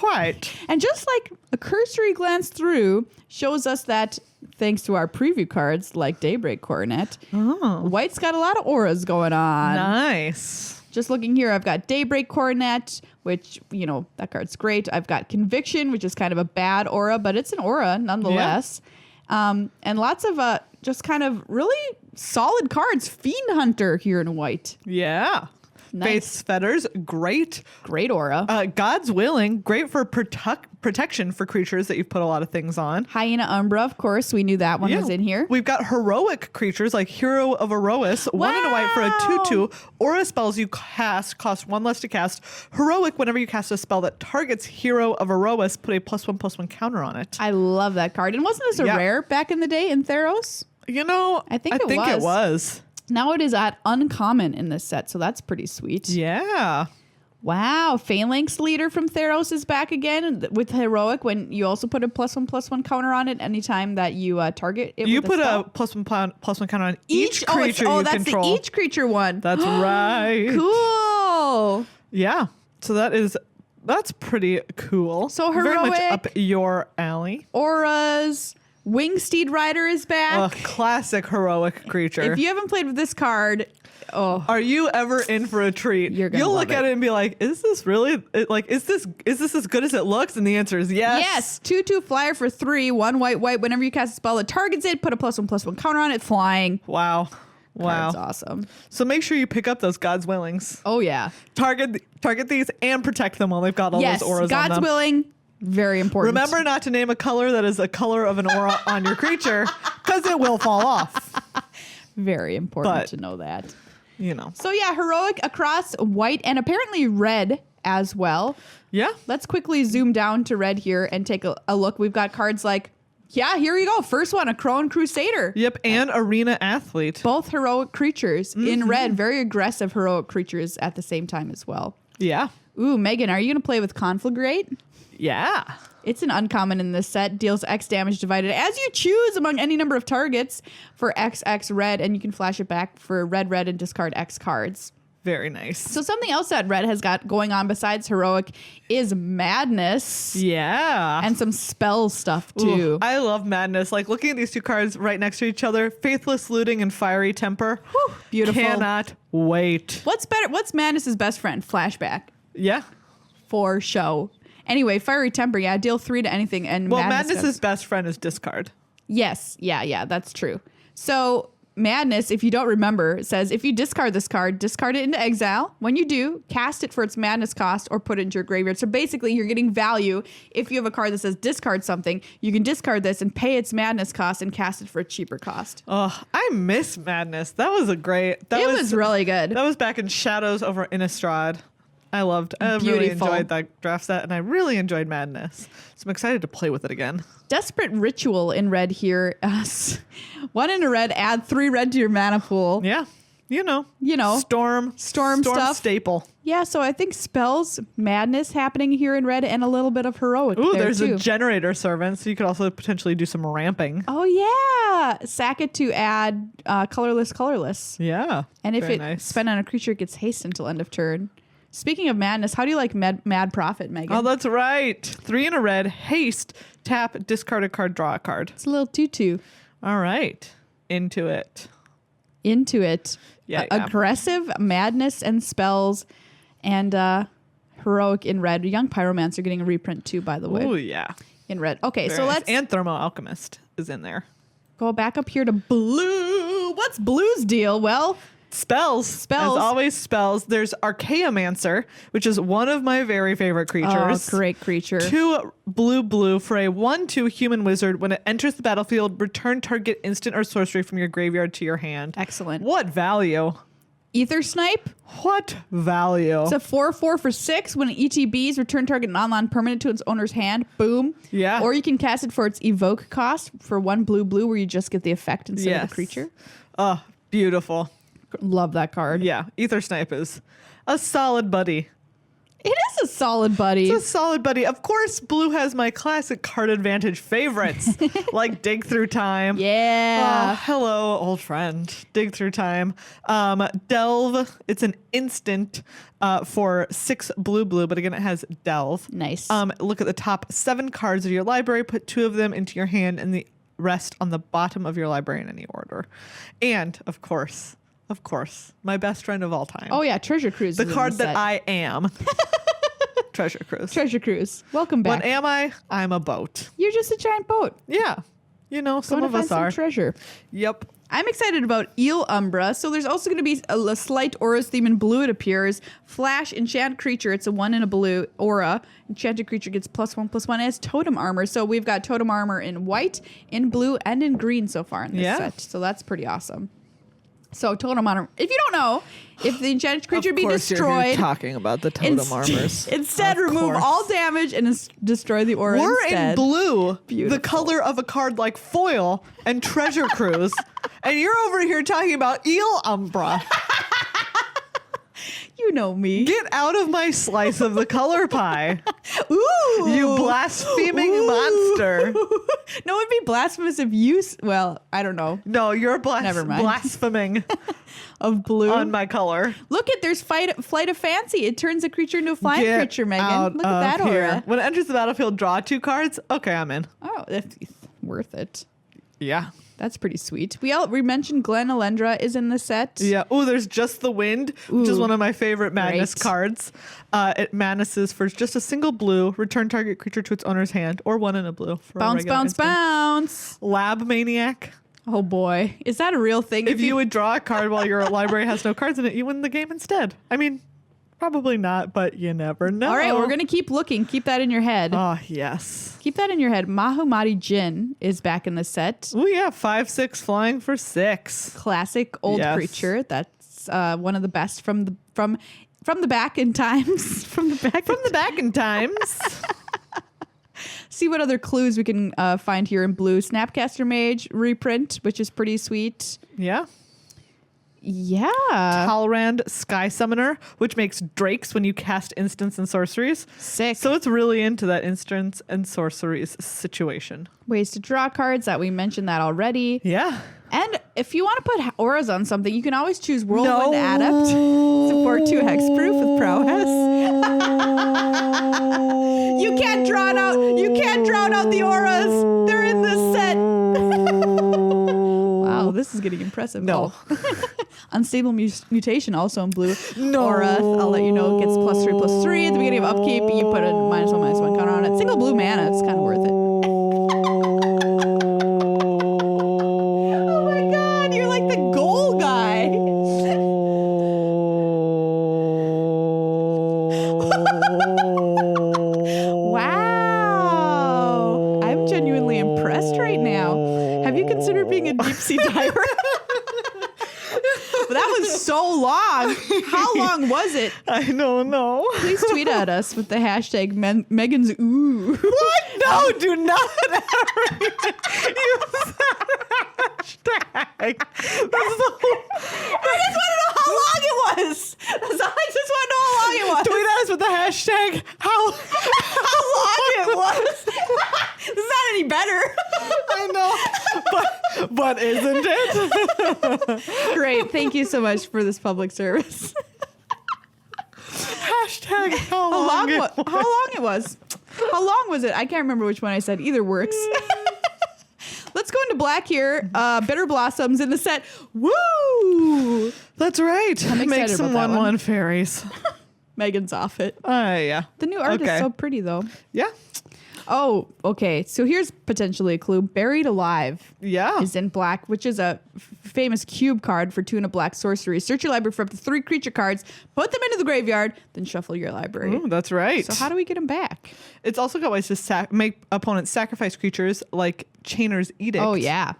White. And just like a cursory glance through shows us that thanks to our preview cards like Daybreak Coronet, White's got a lot of auras going on. Nice. Just looking here, I've got Daybreak Coronet, which, that card's great. I've got Conviction, which is kind of a bad aura, but it's an aura nonetheless. Yeah. And lots of just kind of really solid cards. Fiend Hunter here in white. Yeah. Nice. Faith's Fetters, great. Great aura. God's Willing, great for protection for creatures that you've put a lot of things on. Hyena Umbra, of course. We knew that one was in here. We've got heroic creatures like Hero of Erois, 1 and a white for a 2/2. Aura spells you cast cost 1 less to cast. Heroic, whenever you cast a spell that targets Hero of Erois, put a +1/+1 counter on it. I love that card. And wasn't this a rare back in the day in Theros? I think it was. Now it is at uncommon in this set, so that's pretty sweet. Yeah. Wow. Phalanx Leader from Theros is back again with Heroic when you also put a +1/+1 counter on it anytime that you target it. You with put a +1/+1 counter on each creature you that's control. the each creature one. That's right. Cool. Yeah. So that's pretty cool. So Heroic. Very much up your alley. Auras. Wingsteed Rider is back. A classic heroic creature. If you haven't played with this card, are you ever in for a treat? You'll look at it and be like, "Is this really is this as good as it looks?" And the answer is yes. Yes, 2/2 flyer for 3, 1 white. Whenever you cast a spell that targets it, put a +1/+1 counter on it, flying. Wow. That's awesome. So make sure you pick up those God's Willings. Oh yeah. Target these and protect them while they've got all those auras on them. God's Willing. Very important. Remember not to name a color that is a color of an aura on your creature, because it will fall off. Very important to know that. So yeah, Heroic across white and apparently red as well. Yeah. Let's quickly zoom down to red here and take a look. We've got cards like, here you go. First one, a Crone Crusader. Yep, and Arena Athlete. Both heroic creatures in red. Very aggressive heroic creatures at the same time as well. Yeah. Ooh, Meghan, are you going to play with Conflagrate? Yeah. It's an uncommon in this set. Deals X damage divided as you choose among any number of targets for XX red, and you can flash it back for red and discard X cards. Very nice. So something else that red has got going on besides heroic is madness. Yeah. And some spell stuff too. Ooh, I love madness. Like looking at these two cards right next to each other, Faithless Looting and Fiery Temper. Whew, beautiful. Cannot wait. What's better? What's madness's best friend? Flashback. Yeah. For show. Anyway, Fiery Temper, deal 3 to anything. And Madness's best friend is discard. Yes. Yeah, that's true. So Madness, if you don't remember, says if you discard this card, discard it into exile. When you do, cast it for its madness cost or put it into your graveyard. So basically, you're getting value. If you have a card that says discard something, you can discard this and pay its madness cost and cast it for a cheaper cost. Oh, I miss Madness. That was a great... It was really good. That was back in Shadows over Innistrad. I really enjoyed that draft set, and I really enjoyed Madness. So I'm excited to play with it again. Desperate Ritual in red here. 1 in a red, add 3 red to your mana pool. Yeah. You know. Storm stuff. Staple. Yeah, so I think spells, madness happening here in red, and a little bit of heroic. Ooh, there's a Generator Servant, so you could also potentially do some ramping. Oh, yeah. Sack it to add colorless. Yeah. And if spent on a creature, it gets haste until end of turn. Speaking of madness, how do you like Mad Prophet, Meghan? Oh, that's right. 3 in a red, haste, tap, discard a card, draw a card. It's a little 2/2. All right. Into it. Yeah. Aggressive, madness, and spells, and heroic in red. Young Pyromancer getting a reprint too, by the way. Oh, yeah. In red. Okay, Very so nice. let's... And Thermo Alchemist is in there. Go back up here to blue. What's blue's deal? Well... Spells. As always, spells. There's Archaeomancer, which is one of my very favorite creatures. Oh, great creature. 2 blue for a 1/2 human wizard. When it enters the battlefield, return target instant or sorcery from your graveyard to your hand. Excellent. What value? Ether Snipe. What value? It's a 4/4 for 6. When it ETBs, return target non-land permanent to its owner's hand. Boom. Yeah. Or you can cast it for its evoke cost for 1 blue, where you just get the effect instead of the creature. Oh, beautiful. Love that card. Yeah, Ether Snipe is a solid buddy. It is a solid buddy. It's a solid buddy. Of course, blue has my classic card advantage favorites, like Dig Through Time. Yeah. Hello, old friend. Dig Through Time. Delve. It's an instant for 6 blue, but again, it has Delve. Nice. Look at the top 7 cards of your library. Put 2 of them into your hand and the rest on the bottom of your library in any order. And, of course, my best friend of all time. Oh, yeah, Treasure Cruise. The card that I am. Treasure Cruise. Welcome back. What am I? I'm a boat. You're just a giant boat. Yeah. Some of us are. Some treasure. Yep. I'm excited about Eel Umbra. So there's also going to be a slight Aura's theme in blue, it appears. Flash, enchant creature. It's a 1 in a blue aura. Enchanted creature gets +1/+1. It has totem armor. So we've got totem armor in white, in blue, and in green so far in this set. So that's pretty awesome. So totem armor. If you don't know, if the enchanted creature be destroyed, you're talking about the totem armors. Instead, remove all damage and destroy the aura. We're instead. in blue, Beautiful. the color of a card like foil and Treasure Cruise, and you're over here talking about Eel Umbra. You know me. Get out of my slice of the color pie. Ooh. You blaspheming monster. No, it'd be blasphemous if you... Well, I don't know. No, you're Never mind. blaspheming of blue. on my color. Look at, there's Flight of Fancy. It turns a creature into a flying creature, Megan. Look at that aura. When it enters the battlefield, draw 2 cards. Okay, I'm in. Oh, it's worth it. Yeah. That's pretty sweet. We mentioned Glen Elendra is in the set. Yeah. Oh, there's Just the Wind, which is one of my favorite Madness Great. cards. It manuses for just a single blue. Return target creature to its owner's hand, or 1 in a blue. For Bounce, bounce, bounce. Lab Maniac. Oh boy, is that a real thing? If you would draw a card while your library has no cards in it, you win the game instead. I mean, probably not, but you never know. All right, we're gonna keep looking. Keep that in your head. Oh yes. Keep that in your head. Mahumadi Jin is back in the set. Oh yeah, 5/6 flying for 6. Classic old creature. That's one of the best from the back in times. from the back in times. See what other clues we can find here in blue. Snapcaster Mage reprint, which is pretty sweet. Yeah. Yeah. Talrand Sky Summoner, which makes drakes when you cast instants and sorceries. Sick. So it's really into that instants and sorceries situation. Ways to draw cards, that we mentioned that already. Yeah. And if you want to put auras on something, you can always choose Whirlwind Adept. Support 2 hexproof with prowess. You can't drown out. You can't drown out the auras. They're in this set. Wow, this is getting impressive. No. Oh. Unstable mutation also in blue. No. Aura, I'll let you know, gets +3/+3 at the beginning of upkeep. You put a -1/-1 counter on it. Single blue mana. It's kind of worth it. Deep sea diver. But that was so long. How long was it? I don't know. Please tweet at us with the hashtag Meghan's ooh. What? No, do not ever use that hashtag. I just want to know how long it was. I just want to know how long it was. Tweet at us with the hashtag how long it was. It's not any better. I know, but isn't it? Great. Thank you so much for this public service. Hashtag how long it was. How long was it? I can't remember which one I said. Either works. Let's go into black here. Bitter Blossoms in the set. Woo! That's right. I'm excited Make some about that 1/1 fairies. Megan's off it. Yeah. The new art is so pretty, though. Yeah. Oh, okay. So here's potentially a clue. Buried Alive is in black, which is a famous cube card for 2 and a black sorcery. Search your library for up to 3 creature cards, put them into the graveyard, then shuffle your library. Ooh, that's right. So how do we get them back? It's also got ways to make opponents sacrifice creatures like Chainer's Edict. Oh, yeah.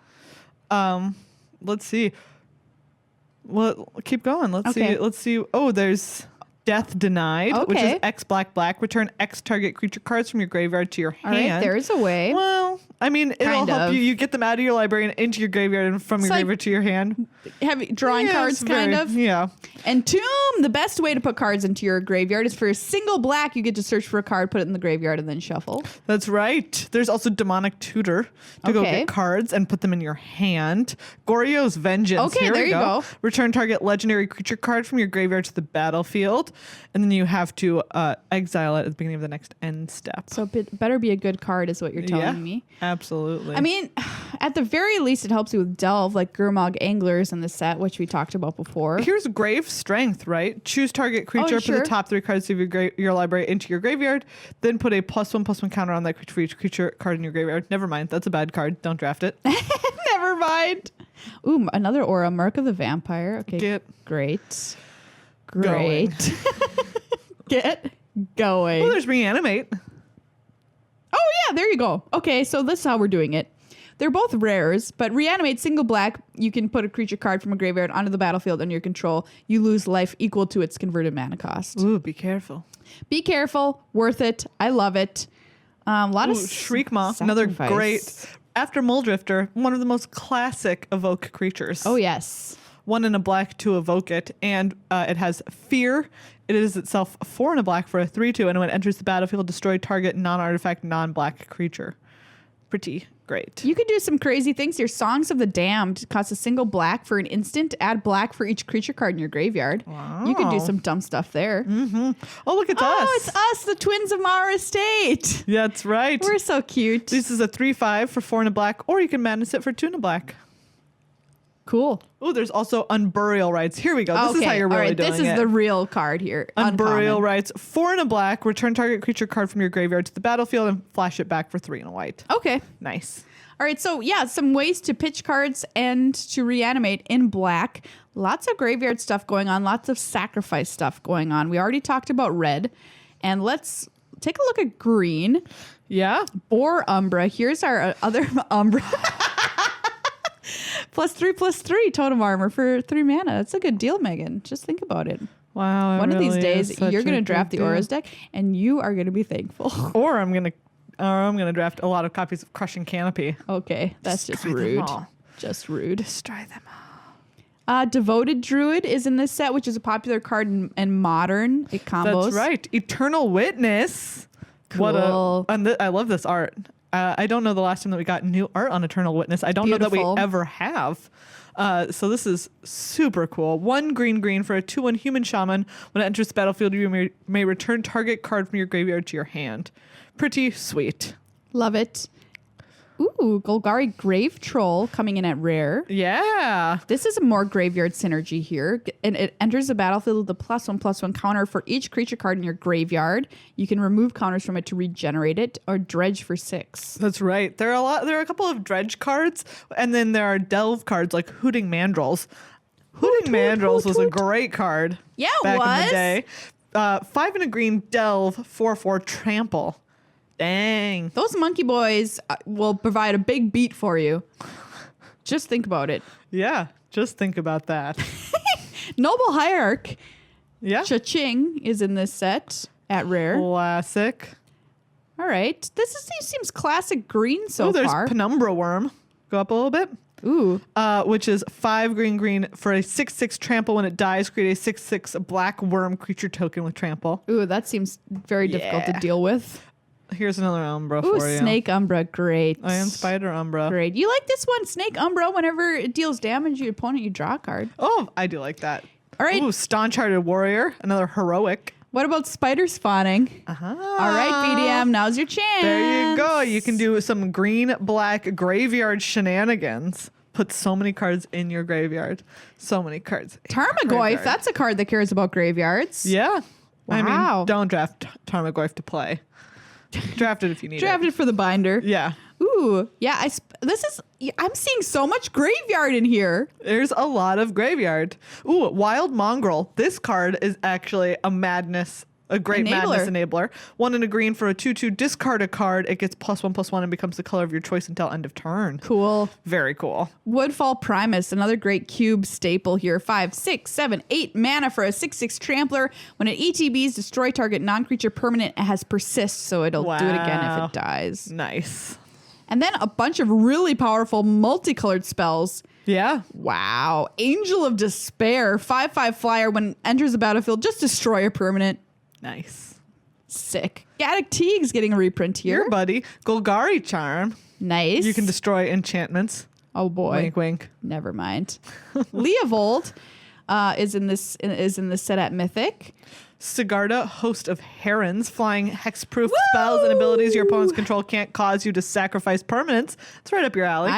Let's see. Well, keep going. Let's see. Oh, there's Death Denied, which is X black. Return X target creature cards from your graveyard to your hand. All right, there's a way. Well, I mean, it'll help you. You get them out of your library and into your graveyard and from your graveyard to your hand. Drawing cards, kind of. Yeah. And Tomb, the best way to put cards into your graveyard is for a single black. You get to search for a card, put it in the graveyard, and then shuffle. That's right. There's also Demonic Tutor to go get cards and put them in your hand. Goryo's Vengeance. Okay, there you go. Return target legendary creature card from your graveyard to the battlefield. And then you have to exile it at the beginning of the next end step. So it better be a good card is what you're telling me. Absolutely. I mean, at the very least, it helps you with Delve, like Gurmag Anglers in the set, which we talked about before. Here's Grave Strength, right? Choose target creature, put the top 3 cards of your library into your graveyard, then put a +1/+1 counter on that creature for each creature card in your graveyard. Never mind. That's a bad card. Don't draft it. Never mind. Ooh, another aura, Mark of the Vampire. Okay, great. Get going. Oh, there's Reanimate. Oh, yeah, there you go. Okay, so this is how we're doing it. They're both rares, but Reanimate single black, you can put a creature card from a graveyard onto the battlefield under your control. You lose life equal to its converted mana cost. Ooh, be careful. Be careful. Worth it. I love it. A lot of Shriekmaw, another great. After Muldrifter, one of the most classic evoke creatures. Oh, yes. 1 and a black to evoke it, and it has Fear. It is itself 4 and a black for a 3/2, and when it enters the battlefield, destroy target non-artifact, non-black creature. Pretty great. You could do some crazy things here. Songs of the Damned costs a single black for an instant. Add black for each creature card in your graveyard. Wow. You could do some dumb stuff there. Mm-hmm. Oh, look, it's us. Oh, it's us, the twins of Mara Estate. Yeah, that's right. We're so cute. This is a 3/5 for 4 and a black, or you can madness it for 2 and a black. Cool. Oh, there's also Unburial Rights. Here we go. This is how you're really doing it. This is the real card here. Unburial Rights. 4 and a black. Return target creature card from your graveyard to the battlefield and flash it back for 3 and a white. Okay. Nice. All right. So yeah, some ways to pitch cards and to reanimate in black. Lots of graveyard stuff going on. Lots of sacrifice stuff going on. We already talked about red. And let's take a look at green. Yeah. Boar Umbra. Here's our other Umbra. +3/+3 totem armor for 3 mana. That's a good deal, Megan. Just think about it. Wow. One of these days, you're going to draft the Auras deck, and you are going to be thankful. Or I'm gonna draft a lot of copies of Crushing Canopy. Okay, that's just Destroy rude. them all. Just rude. Destroy them all. Devoted Druid is in this set, which is a popular card in Modern. It combos. That's right. Eternal Witness. Cool. I love this art. I don't know the last time that we got new art on Eternal Witness. I don't know that we ever have. So this is super cool. 1 green for a 2/1 human shaman. When it enters the battlefield, you may return target card from your graveyard to your hand. Pretty sweet. Love it. Ooh, Golgari Grave Troll coming in at rare. Yeah. This is a more graveyard synergy here. And it enters the battlefield with a +1/+1 counter for each creature card in your graveyard. You can remove counters from it to regenerate it or dredge for 6. That's right. There are a couple of dredge cards, and then there are delve cards like Hooting Mandrills. Hooting Mandrills was a great card. Yeah, it back was. in the day. 5 and a green delve, 4/4 trample. Dang. Those monkey boys will provide a big beat for you. Just think about it. Yeah, just think about that. Noble Hierarch. Yeah. Cha-ching is in this set at rare. Classic. All right. This seems classic green so there's far. Penumbra Worm. Go up a little bit. Ooh. Which is 5 green for a 6/6 trample. When it dies, create a 6/6 black worm creature token with trample. Ooh, that seems very difficult to deal with. Here's another Umbra Ooh, for you. Snake Umbra, great. Iron Spider Umbra. Great. You like this one, Snake Umbra, whenever it deals damage to your opponent, you draw a card. Oh, I do like that. All right. Ooh, Staunch Hearted Warrior, another heroic. What about spider spawning? Uh-huh. All right, BDM, now's your chance. There you go. You can do some green-black graveyard shenanigans. Put so many cards in your graveyard. So many cards. Tarmogoyf, that's a card that cares about graveyards. Yeah. Wow. I mean, don't draft Tarmogoyf to play. Draft it if you need Draft it for the binder. Yeah. Ooh, yeah. I'm seeing so much graveyard in here. There's a lot of graveyard. Ooh, Wild Mongrel. This card is actually a great madness enabler. 1 and a green for a 2/2. Discard a card. It gets +1/+1 and becomes the color of your choice until end of turn. Cool. Very cool. Woodfall Primus, another great cube staple here. 5, 6, 7, 8 mana for a 6/6 trampler. When it ETBs, destroy target non-creature permanent. It has persist, so it'll do it again if it dies. Nice. And then a bunch of really powerful multicolored spells. Yeah. Wow. Angel of Despair, 5/5 flyer. When it enters the battlefield, just destroy a permanent. Nice. Sick. Gaddock Teague's getting a reprint here. Here, buddy. Golgari Charm. Nice. You can destroy enchantments. Oh boy. Wink, wink. Never mind. Leovold is in this set at Mythic. Sigarda, host of herons, flying hexproof spells and abilities your opponent's control can't cause you to sacrifice permanents. It's right up your alley.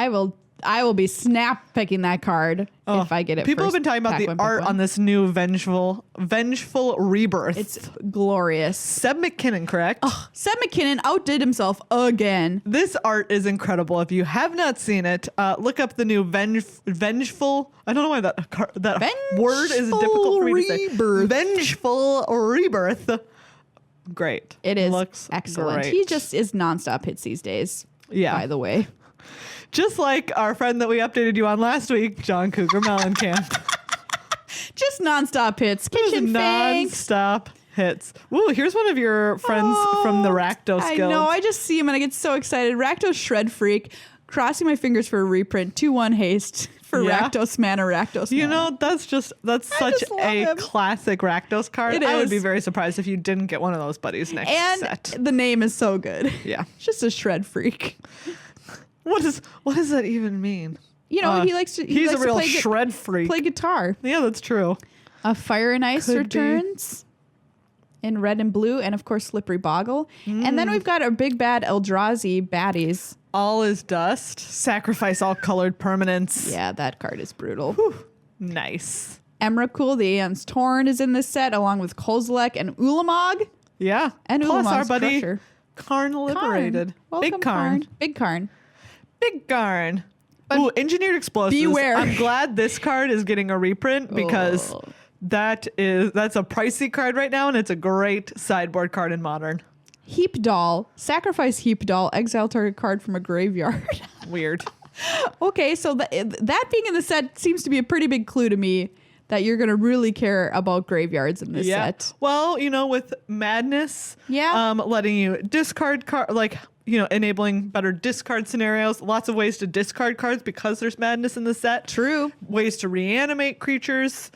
I will be snap picking that card if I get it. People have been talking about the art on this new vengeful rebirth. It's glorious. Seb McKinnon, correct? Oh, Seb McKinnon outdid himself again. This art is incredible. If you have not seen it, look up the new vengeful. I don't know why that word is difficult for me to say. Vengeful rebirth. Great. It is. Looks excellent. Great. He just is nonstop hits these days. Yeah. By the way. Just like our friend that we updated you on last week, John Cougar Mellencamp. Just nonstop hits. Kitchen Fangs. Nonstop hits. Ooh, here's one of your friends from the Rakdos Guild. I know. I just see him and I get so excited. Rakdos Shred Freak. crossing my fingers for a reprint. 2-1 haste for Rakdos Mana, Rakdos Mana. You know, that's such a classic Rakdos card. I would be very surprised if you didn't get one of those buddies next set. And the name is so good. Yeah. Just a shred freak. What does that even mean? You know, he likes to. He's a real shred freak. Play guitar. Yeah, that's true. Fire and Ice returns in red and blue, and of course Slippery Boggle. And then we've got our big bad Eldrazi baddies. All is dust. Sacrifice all colored permanents. Yeah, that card is brutal. Whew. Nice. Emrakul, the Aeon's Torn, is in this set, along with Kozilek and Ulamog. Yeah. And plus Ulamog's our buddy Crusher. Karn Liberated. Welcome, Big Karn. Big Karn. Big Karn. Ooh, Engineered Explosives. Beware. I'm glad this card is getting a reprint because that's a pricey card right now, and it's a great sideboard card in Modern. Heap Doll. Sacrifice Heap Doll. Exile target card from a graveyard. Weird. Okay, so that being in the set seems to be a pretty big clue to me that you're going to really care about graveyards in this set. Well, you know, with Madness, letting you discard enabling better discard scenarios. Lots of ways to discard cards because there's Madness in the set. True. Ways to reanimate creatures.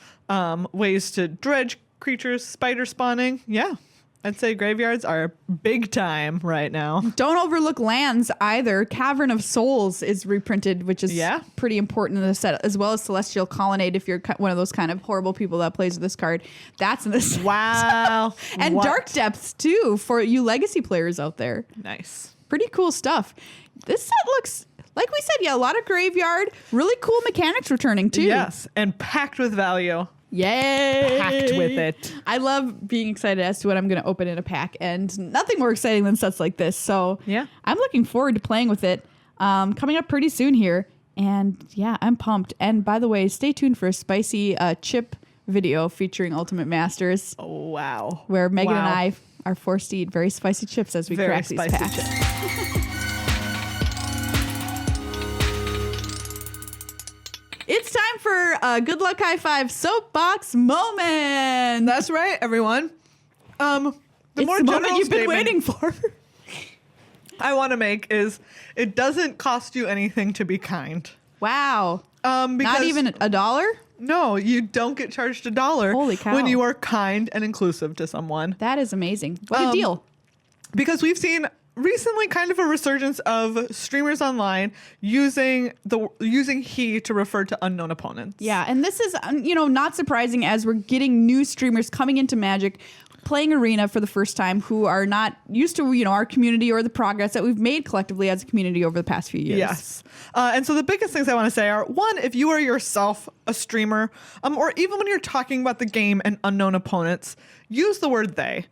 Ways to dredge creatures. Spider spawning. Yeah. I'd say graveyards are big time right now. Don't overlook lands either. Cavern of Souls is reprinted, which is pretty important in the set, as well as Celestial Colonnade if you're one of those kind of horrible people that plays with this card. That's in this set. Wow. And Dark Depths, too, for you Legacy players out there. Nice. Pretty cool stuff. This set looks, like we said, a lot of graveyard. Really cool mechanics returning, too. Yes, and packed with value. Yay! Packed with it. I love being excited as to what I'm going to open in a pack, and nothing more exciting than sets like this. So yeah, I'm looking forward to playing with it. Coming up pretty soon here, and yeah, I'm pumped. And by the way, stay tuned for a spicy chip video featuring Ultimate Masters. Oh wow! Where Megan and I are forced to eat very spicy chips as we crack these packs. It's time for a Good Luck High Five Soapbox moment. That's right, everyone. The moment you've been waiting for. I want to make is it doesn't cost you anything to be kind. Wow. Because not even $1? No, you don't get charged $1. Holy cow. When you are kind and inclusive to someone. That is amazing. What a deal. Because we've seen recently kind of a resurgence of streamers online using he to refer to unknown opponents. Yeah, and this is not surprising as we're getting new streamers coming into Magic, playing Arena for the first time, who are not used to our community or the progress that we've made collectively as a community over the past few years. Yes. And so the biggest things I want to say are, one, if you are yourself a streamer, or even when you're talking about the game and unknown opponents, use the word they.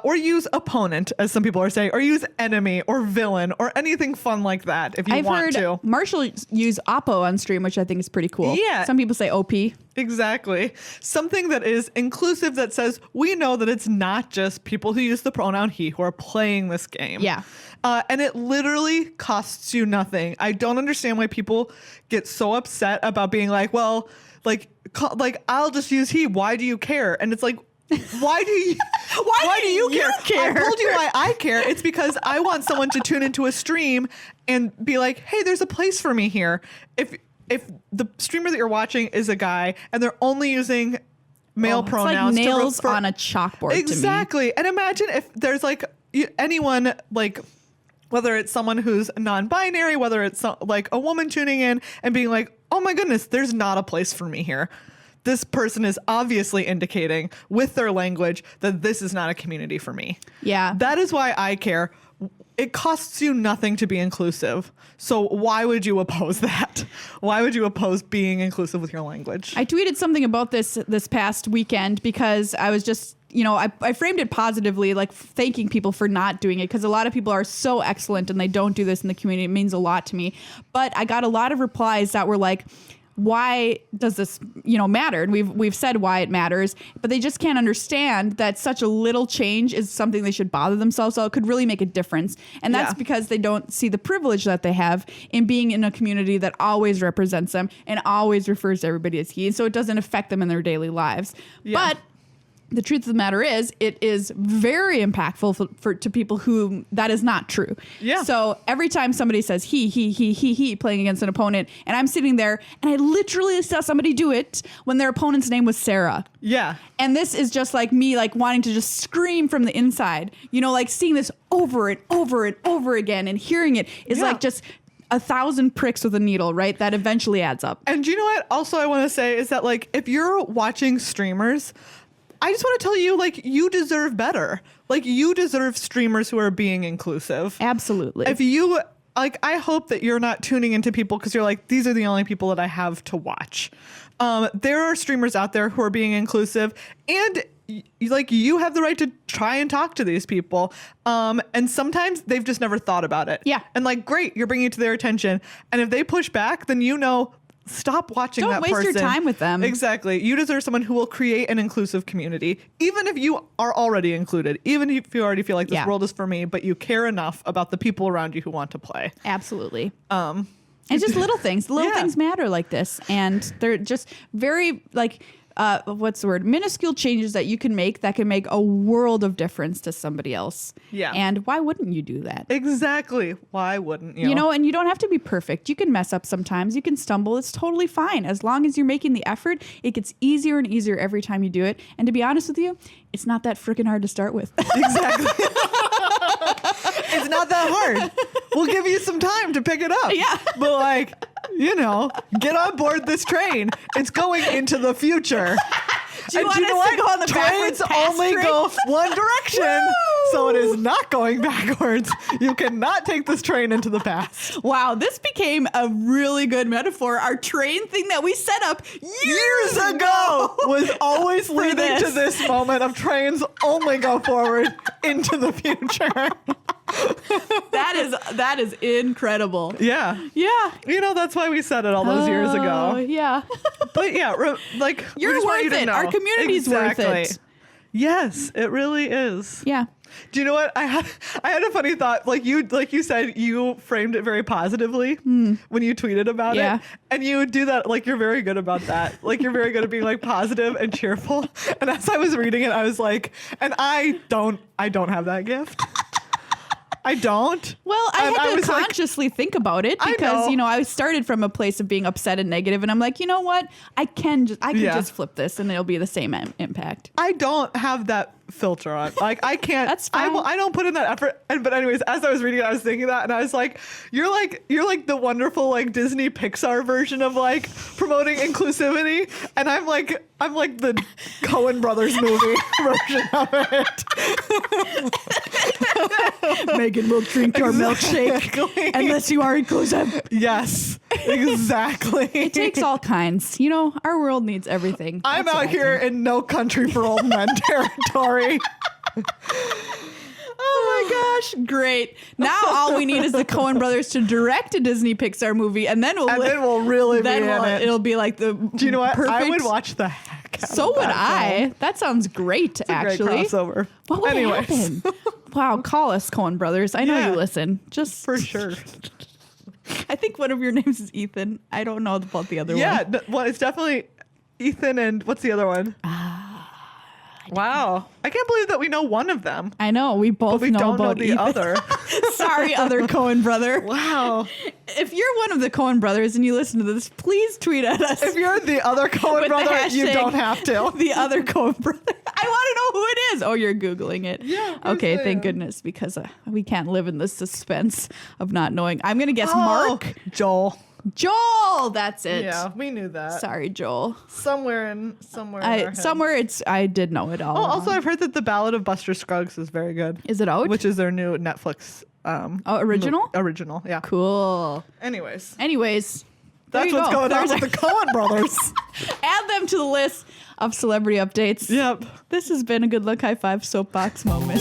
Or use opponent, as some people are saying, or use enemy or villain or anything fun like that if you want to. I've heard Marshall use Oppo on stream, which I think is pretty cool. Yeah. Some people say OP. Exactly. Something that is inclusive that says we know that it's not just people who use the pronoun he who are playing this game. Yeah. And it literally costs you nothing. I don't understand why people get so upset about being like, well, like I'll just use he. Why do you care? And it's like, why do you care? I told you why I care. It's because I want someone to tune into a stream and be like, hey, there's a place for me here. If the streamer that you're watching is a guy and they're only using male pronouns, it's like nails on a chalkboard. Exactly. And imagine if there's anyone whether it's someone who's non-binary, whether it's like a woman tuning in and being like, oh my goodness, there's not a place for me here. This person is obviously indicating with their language that this is not a community for me. Yeah. That is why I care. It costs you nothing to be inclusive. So why would you oppose that? Why would you oppose being inclusive with your language? I tweeted something about this past weekend because I was just, I framed it positively, like thanking people for not doing it, because a lot of people are so excellent and they don't do this in the community. It means a lot to me. But I got a lot of replies that were like, why does this, matter? And we've said why it matters, but they just can't understand that such a little change is something they should bother themselves. So it could really make a difference. And that's because they don't see the privilege that they have in being in a community that always represents them and always refers to everybody as he. And so it doesn't affect them in their daily lives. Yeah. But the truth of the matter is, it is very impactful to people who that is not true. Yeah. So every time somebody says he playing against an opponent, and I'm sitting there and I literally saw somebody do it when their opponent's name was Sarah. Yeah. And this is just like me, like wanting to just scream from the inside, you know, like seeing this over and over and over again, and hearing it is like just 1,000 pricks with a needle, right? That eventually adds up. And you know what? Also, I want to say is that, like, if you're watching streamers, I just want to tell you, like, you deserve better. Like, you deserve streamers who are being inclusive. Absolutely. If you, like, I hope that you're not tuning into people because you're like, these are the only people that I have to watch. There are streamers out there who are being inclusive, and like, you have the right to try and talk to these people. And sometimes they've just never thought about it. Yeah. And like, great, you're bringing it to their attention. And if they push back, then you know, stop watching that person. Don't waste your time with them. Exactly. You deserve someone who will create an inclusive community, even if you are already included, even if you already feel like this world is for me, but you care enough about the people around you who want to play. Absolutely. And just little things. Little things matter like this. And they're just very, like, what's the word? Minuscule changes that you can make that can make a world of difference to somebody else. Yeah. And why wouldn't you do that? Exactly. Why wouldn't you? You know, and you don't have to be perfect. You can mess up sometimes. You can stumble. It's totally fine. As long as you're making the effort, it gets easier and easier every time you do it. And to be honest with you, it's not that freaking hard to start with. Exactly. It's not that hard. We'll give you some time to pick it up. Yeah. But like, you know, get on board this train. It's going into the future. Do you want us to go on the Trains only go one direction. Woo! So it is not going backwards. You cannot take this train into the past. Wow, this became a really good metaphor. Our train thing that we set up years ago was always leading to this moment of trains only go forward into the future. That is incredible. Yeah. Yeah. You know, that's why we said it all those years ago. Yeah. But yeah, like, you're worth it. Our community's worth it. Yes, it really is. Yeah. Do you know what? I had a funny thought. Like you said, you framed it very positively when you tweeted about it. And you do that, like, you're very good about that. Like, you're very good at being like positive and cheerful. And as I was reading it, I was like, and I don't have that gift. I don't. Well, I had to consciously think about it because, you know, I started from a place of being upset and negative, and I'm like, you know what? I can just flip this and it'll be the same impact. I don't have that filter on. Like, I can't. That's fine. I don't put in that effort. But anyways, as I was reading it, I was thinking that, and I was like, you're like the wonderful, like, Disney Pixar version of, like, promoting inclusivity, and I'm like the Coen Brothers movie version of it. Meghan will drink your milkshake unless you are inclusive. Yes, exactly. It takes all kinds. You know, our world needs everything. I'm out here in No Country for Old Men territory. Oh my gosh, great. Now all we need is the Coen brothers to direct a Disney Pixar movie, and then we'll really be in it. It'll be like the Do you know what? perfect... I would watch the heck out So of would that I. film. That sounds great, It's a actually. great crossover. What would happen? Wow, call us, Coen brothers. I know you listen. Just for sure. I think one of your names is Ethan. I don't know about the other one. Yeah, well, it's definitely Ethan, and what's the other one? Wow. I can't believe that we know one of them. I know. We both but we know don't about know the Ethan. other. Sorry, other Coen brother. Wow. If you're one of the Coen brothers and you listen to this, please tweet at us. If you're the other Coen brother, you don't have to. The other Coen brother. I want to know who it is. Oh, you're Googling it. Yeah. Okay, thank goodness, because we can't live in the suspense of not knowing. I'm going to guess Mark. Joel. Joel, that's it. Yeah, we knew that. Sorry, Joel. Somewhere in our head. I did know it all. Oh, also, I've heard that The Ballad of Buster Scruggs is very good. Is it out? Which is their new Netflix original? Original, yeah. Cool. Anyways. That's what's going on with the Coen brothers. Add them to the list of celebrity updates. Yep. This has been a Good Luck High Five Soapbox moment.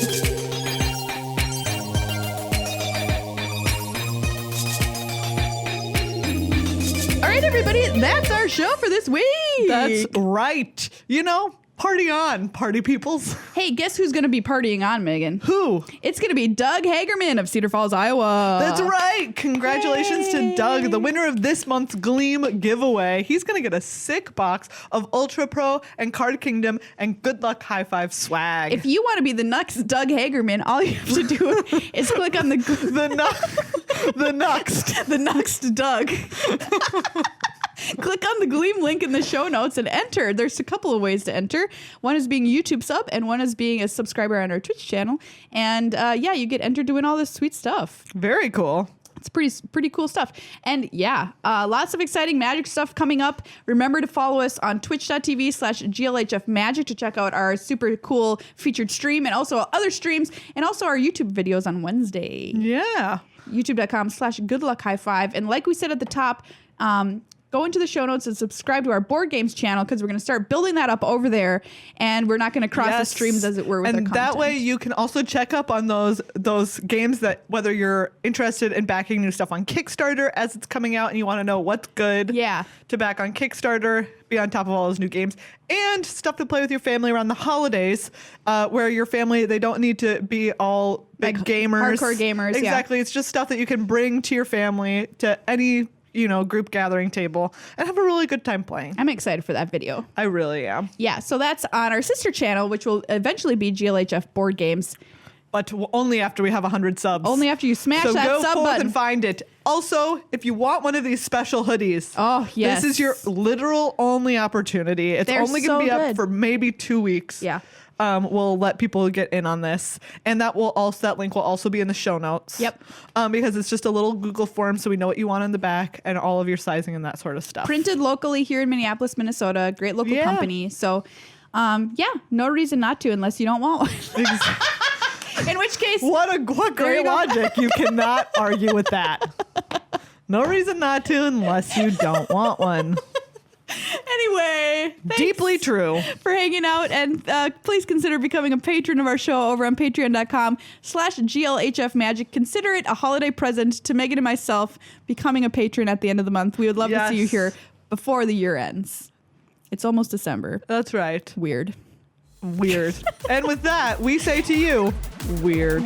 All right, everybody, that's our show for this week. That's right. You know, Party on, party peoples. Hey, guess who's going to be partying on, Megan? Who? It's going to be Doug Hagerman of Cedar Falls, Iowa. That's right. Congratulations to Doug, the winner of this month's Gleam giveaway. He's going to get a sick box of Ultra Pro and Card Kingdom and Good Luck High Five swag. If you want to be the next Doug Hagerman, all you have to do is click on the next Doug. Click on the Gleam link in the show notes and enter. There's a couple of ways to enter. One is being a YouTube sub and one is being a subscriber on our Twitch channel. And yeah, you get entered to win all this sweet stuff. Very cool. It's pretty cool stuff. And yeah, lots of exciting Magic stuff coming up. Remember to follow us on twitch.tv/GLHF Magic to check out our super cool featured stream and also other streams and also our YouTube videos on Wednesday. Yeah. YouTube.com/goodluckhighfive. And like we said at the top, go into the show notes and subscribe to our board games channel because we're going to start building that up over there, and we're not going to cross the streams as it were with our content. And that way you can also check up on those games that whether you're interested in backing new stuff on Kickstarter as it's coming out and you want to know what's good to back on Kickstarter, be on top of all those new games, and stuff to play with your family around the holidays where your family, they don't need to be all big gamers. Hardcore gamers, Exactly. It's just stuff that you can bring to your family, to any group gathering table and have a really good time playing. I'm excited for that video. I really am. Yeah, so that's on our sister channel, which will eventually be GLHF Board Games. But only after we have 100 subs. Only after you smash that sub button. So go forth and find it. Also, if you want one of these special hoodies, this is your literal only opportunity. It's only going to be up for maybe 2 weeks. Yeah. We'll let people get in on this, and that link will also be in the show notes. Yep. Because it's just a little Google form, so we know what you want in the back and all of your sizing and that sort of stuff. Printed locally here in Minneapolis, Minnesota. Great local company. So, no reason not to unless you don't want one. In which case, what great logic! You cannot argue with that. No reason not to unless you don't want one. Anyway, deeply true for hanging out, and please consider becoming a patron of our show over on patreon.com/GLHF Magic. Consider it a holiday present to Megan and myself becoming a patron at the end of the month. We would love to see you here before the year ends. It's almost December. That's right. Weird. And with that, we say to you, weird.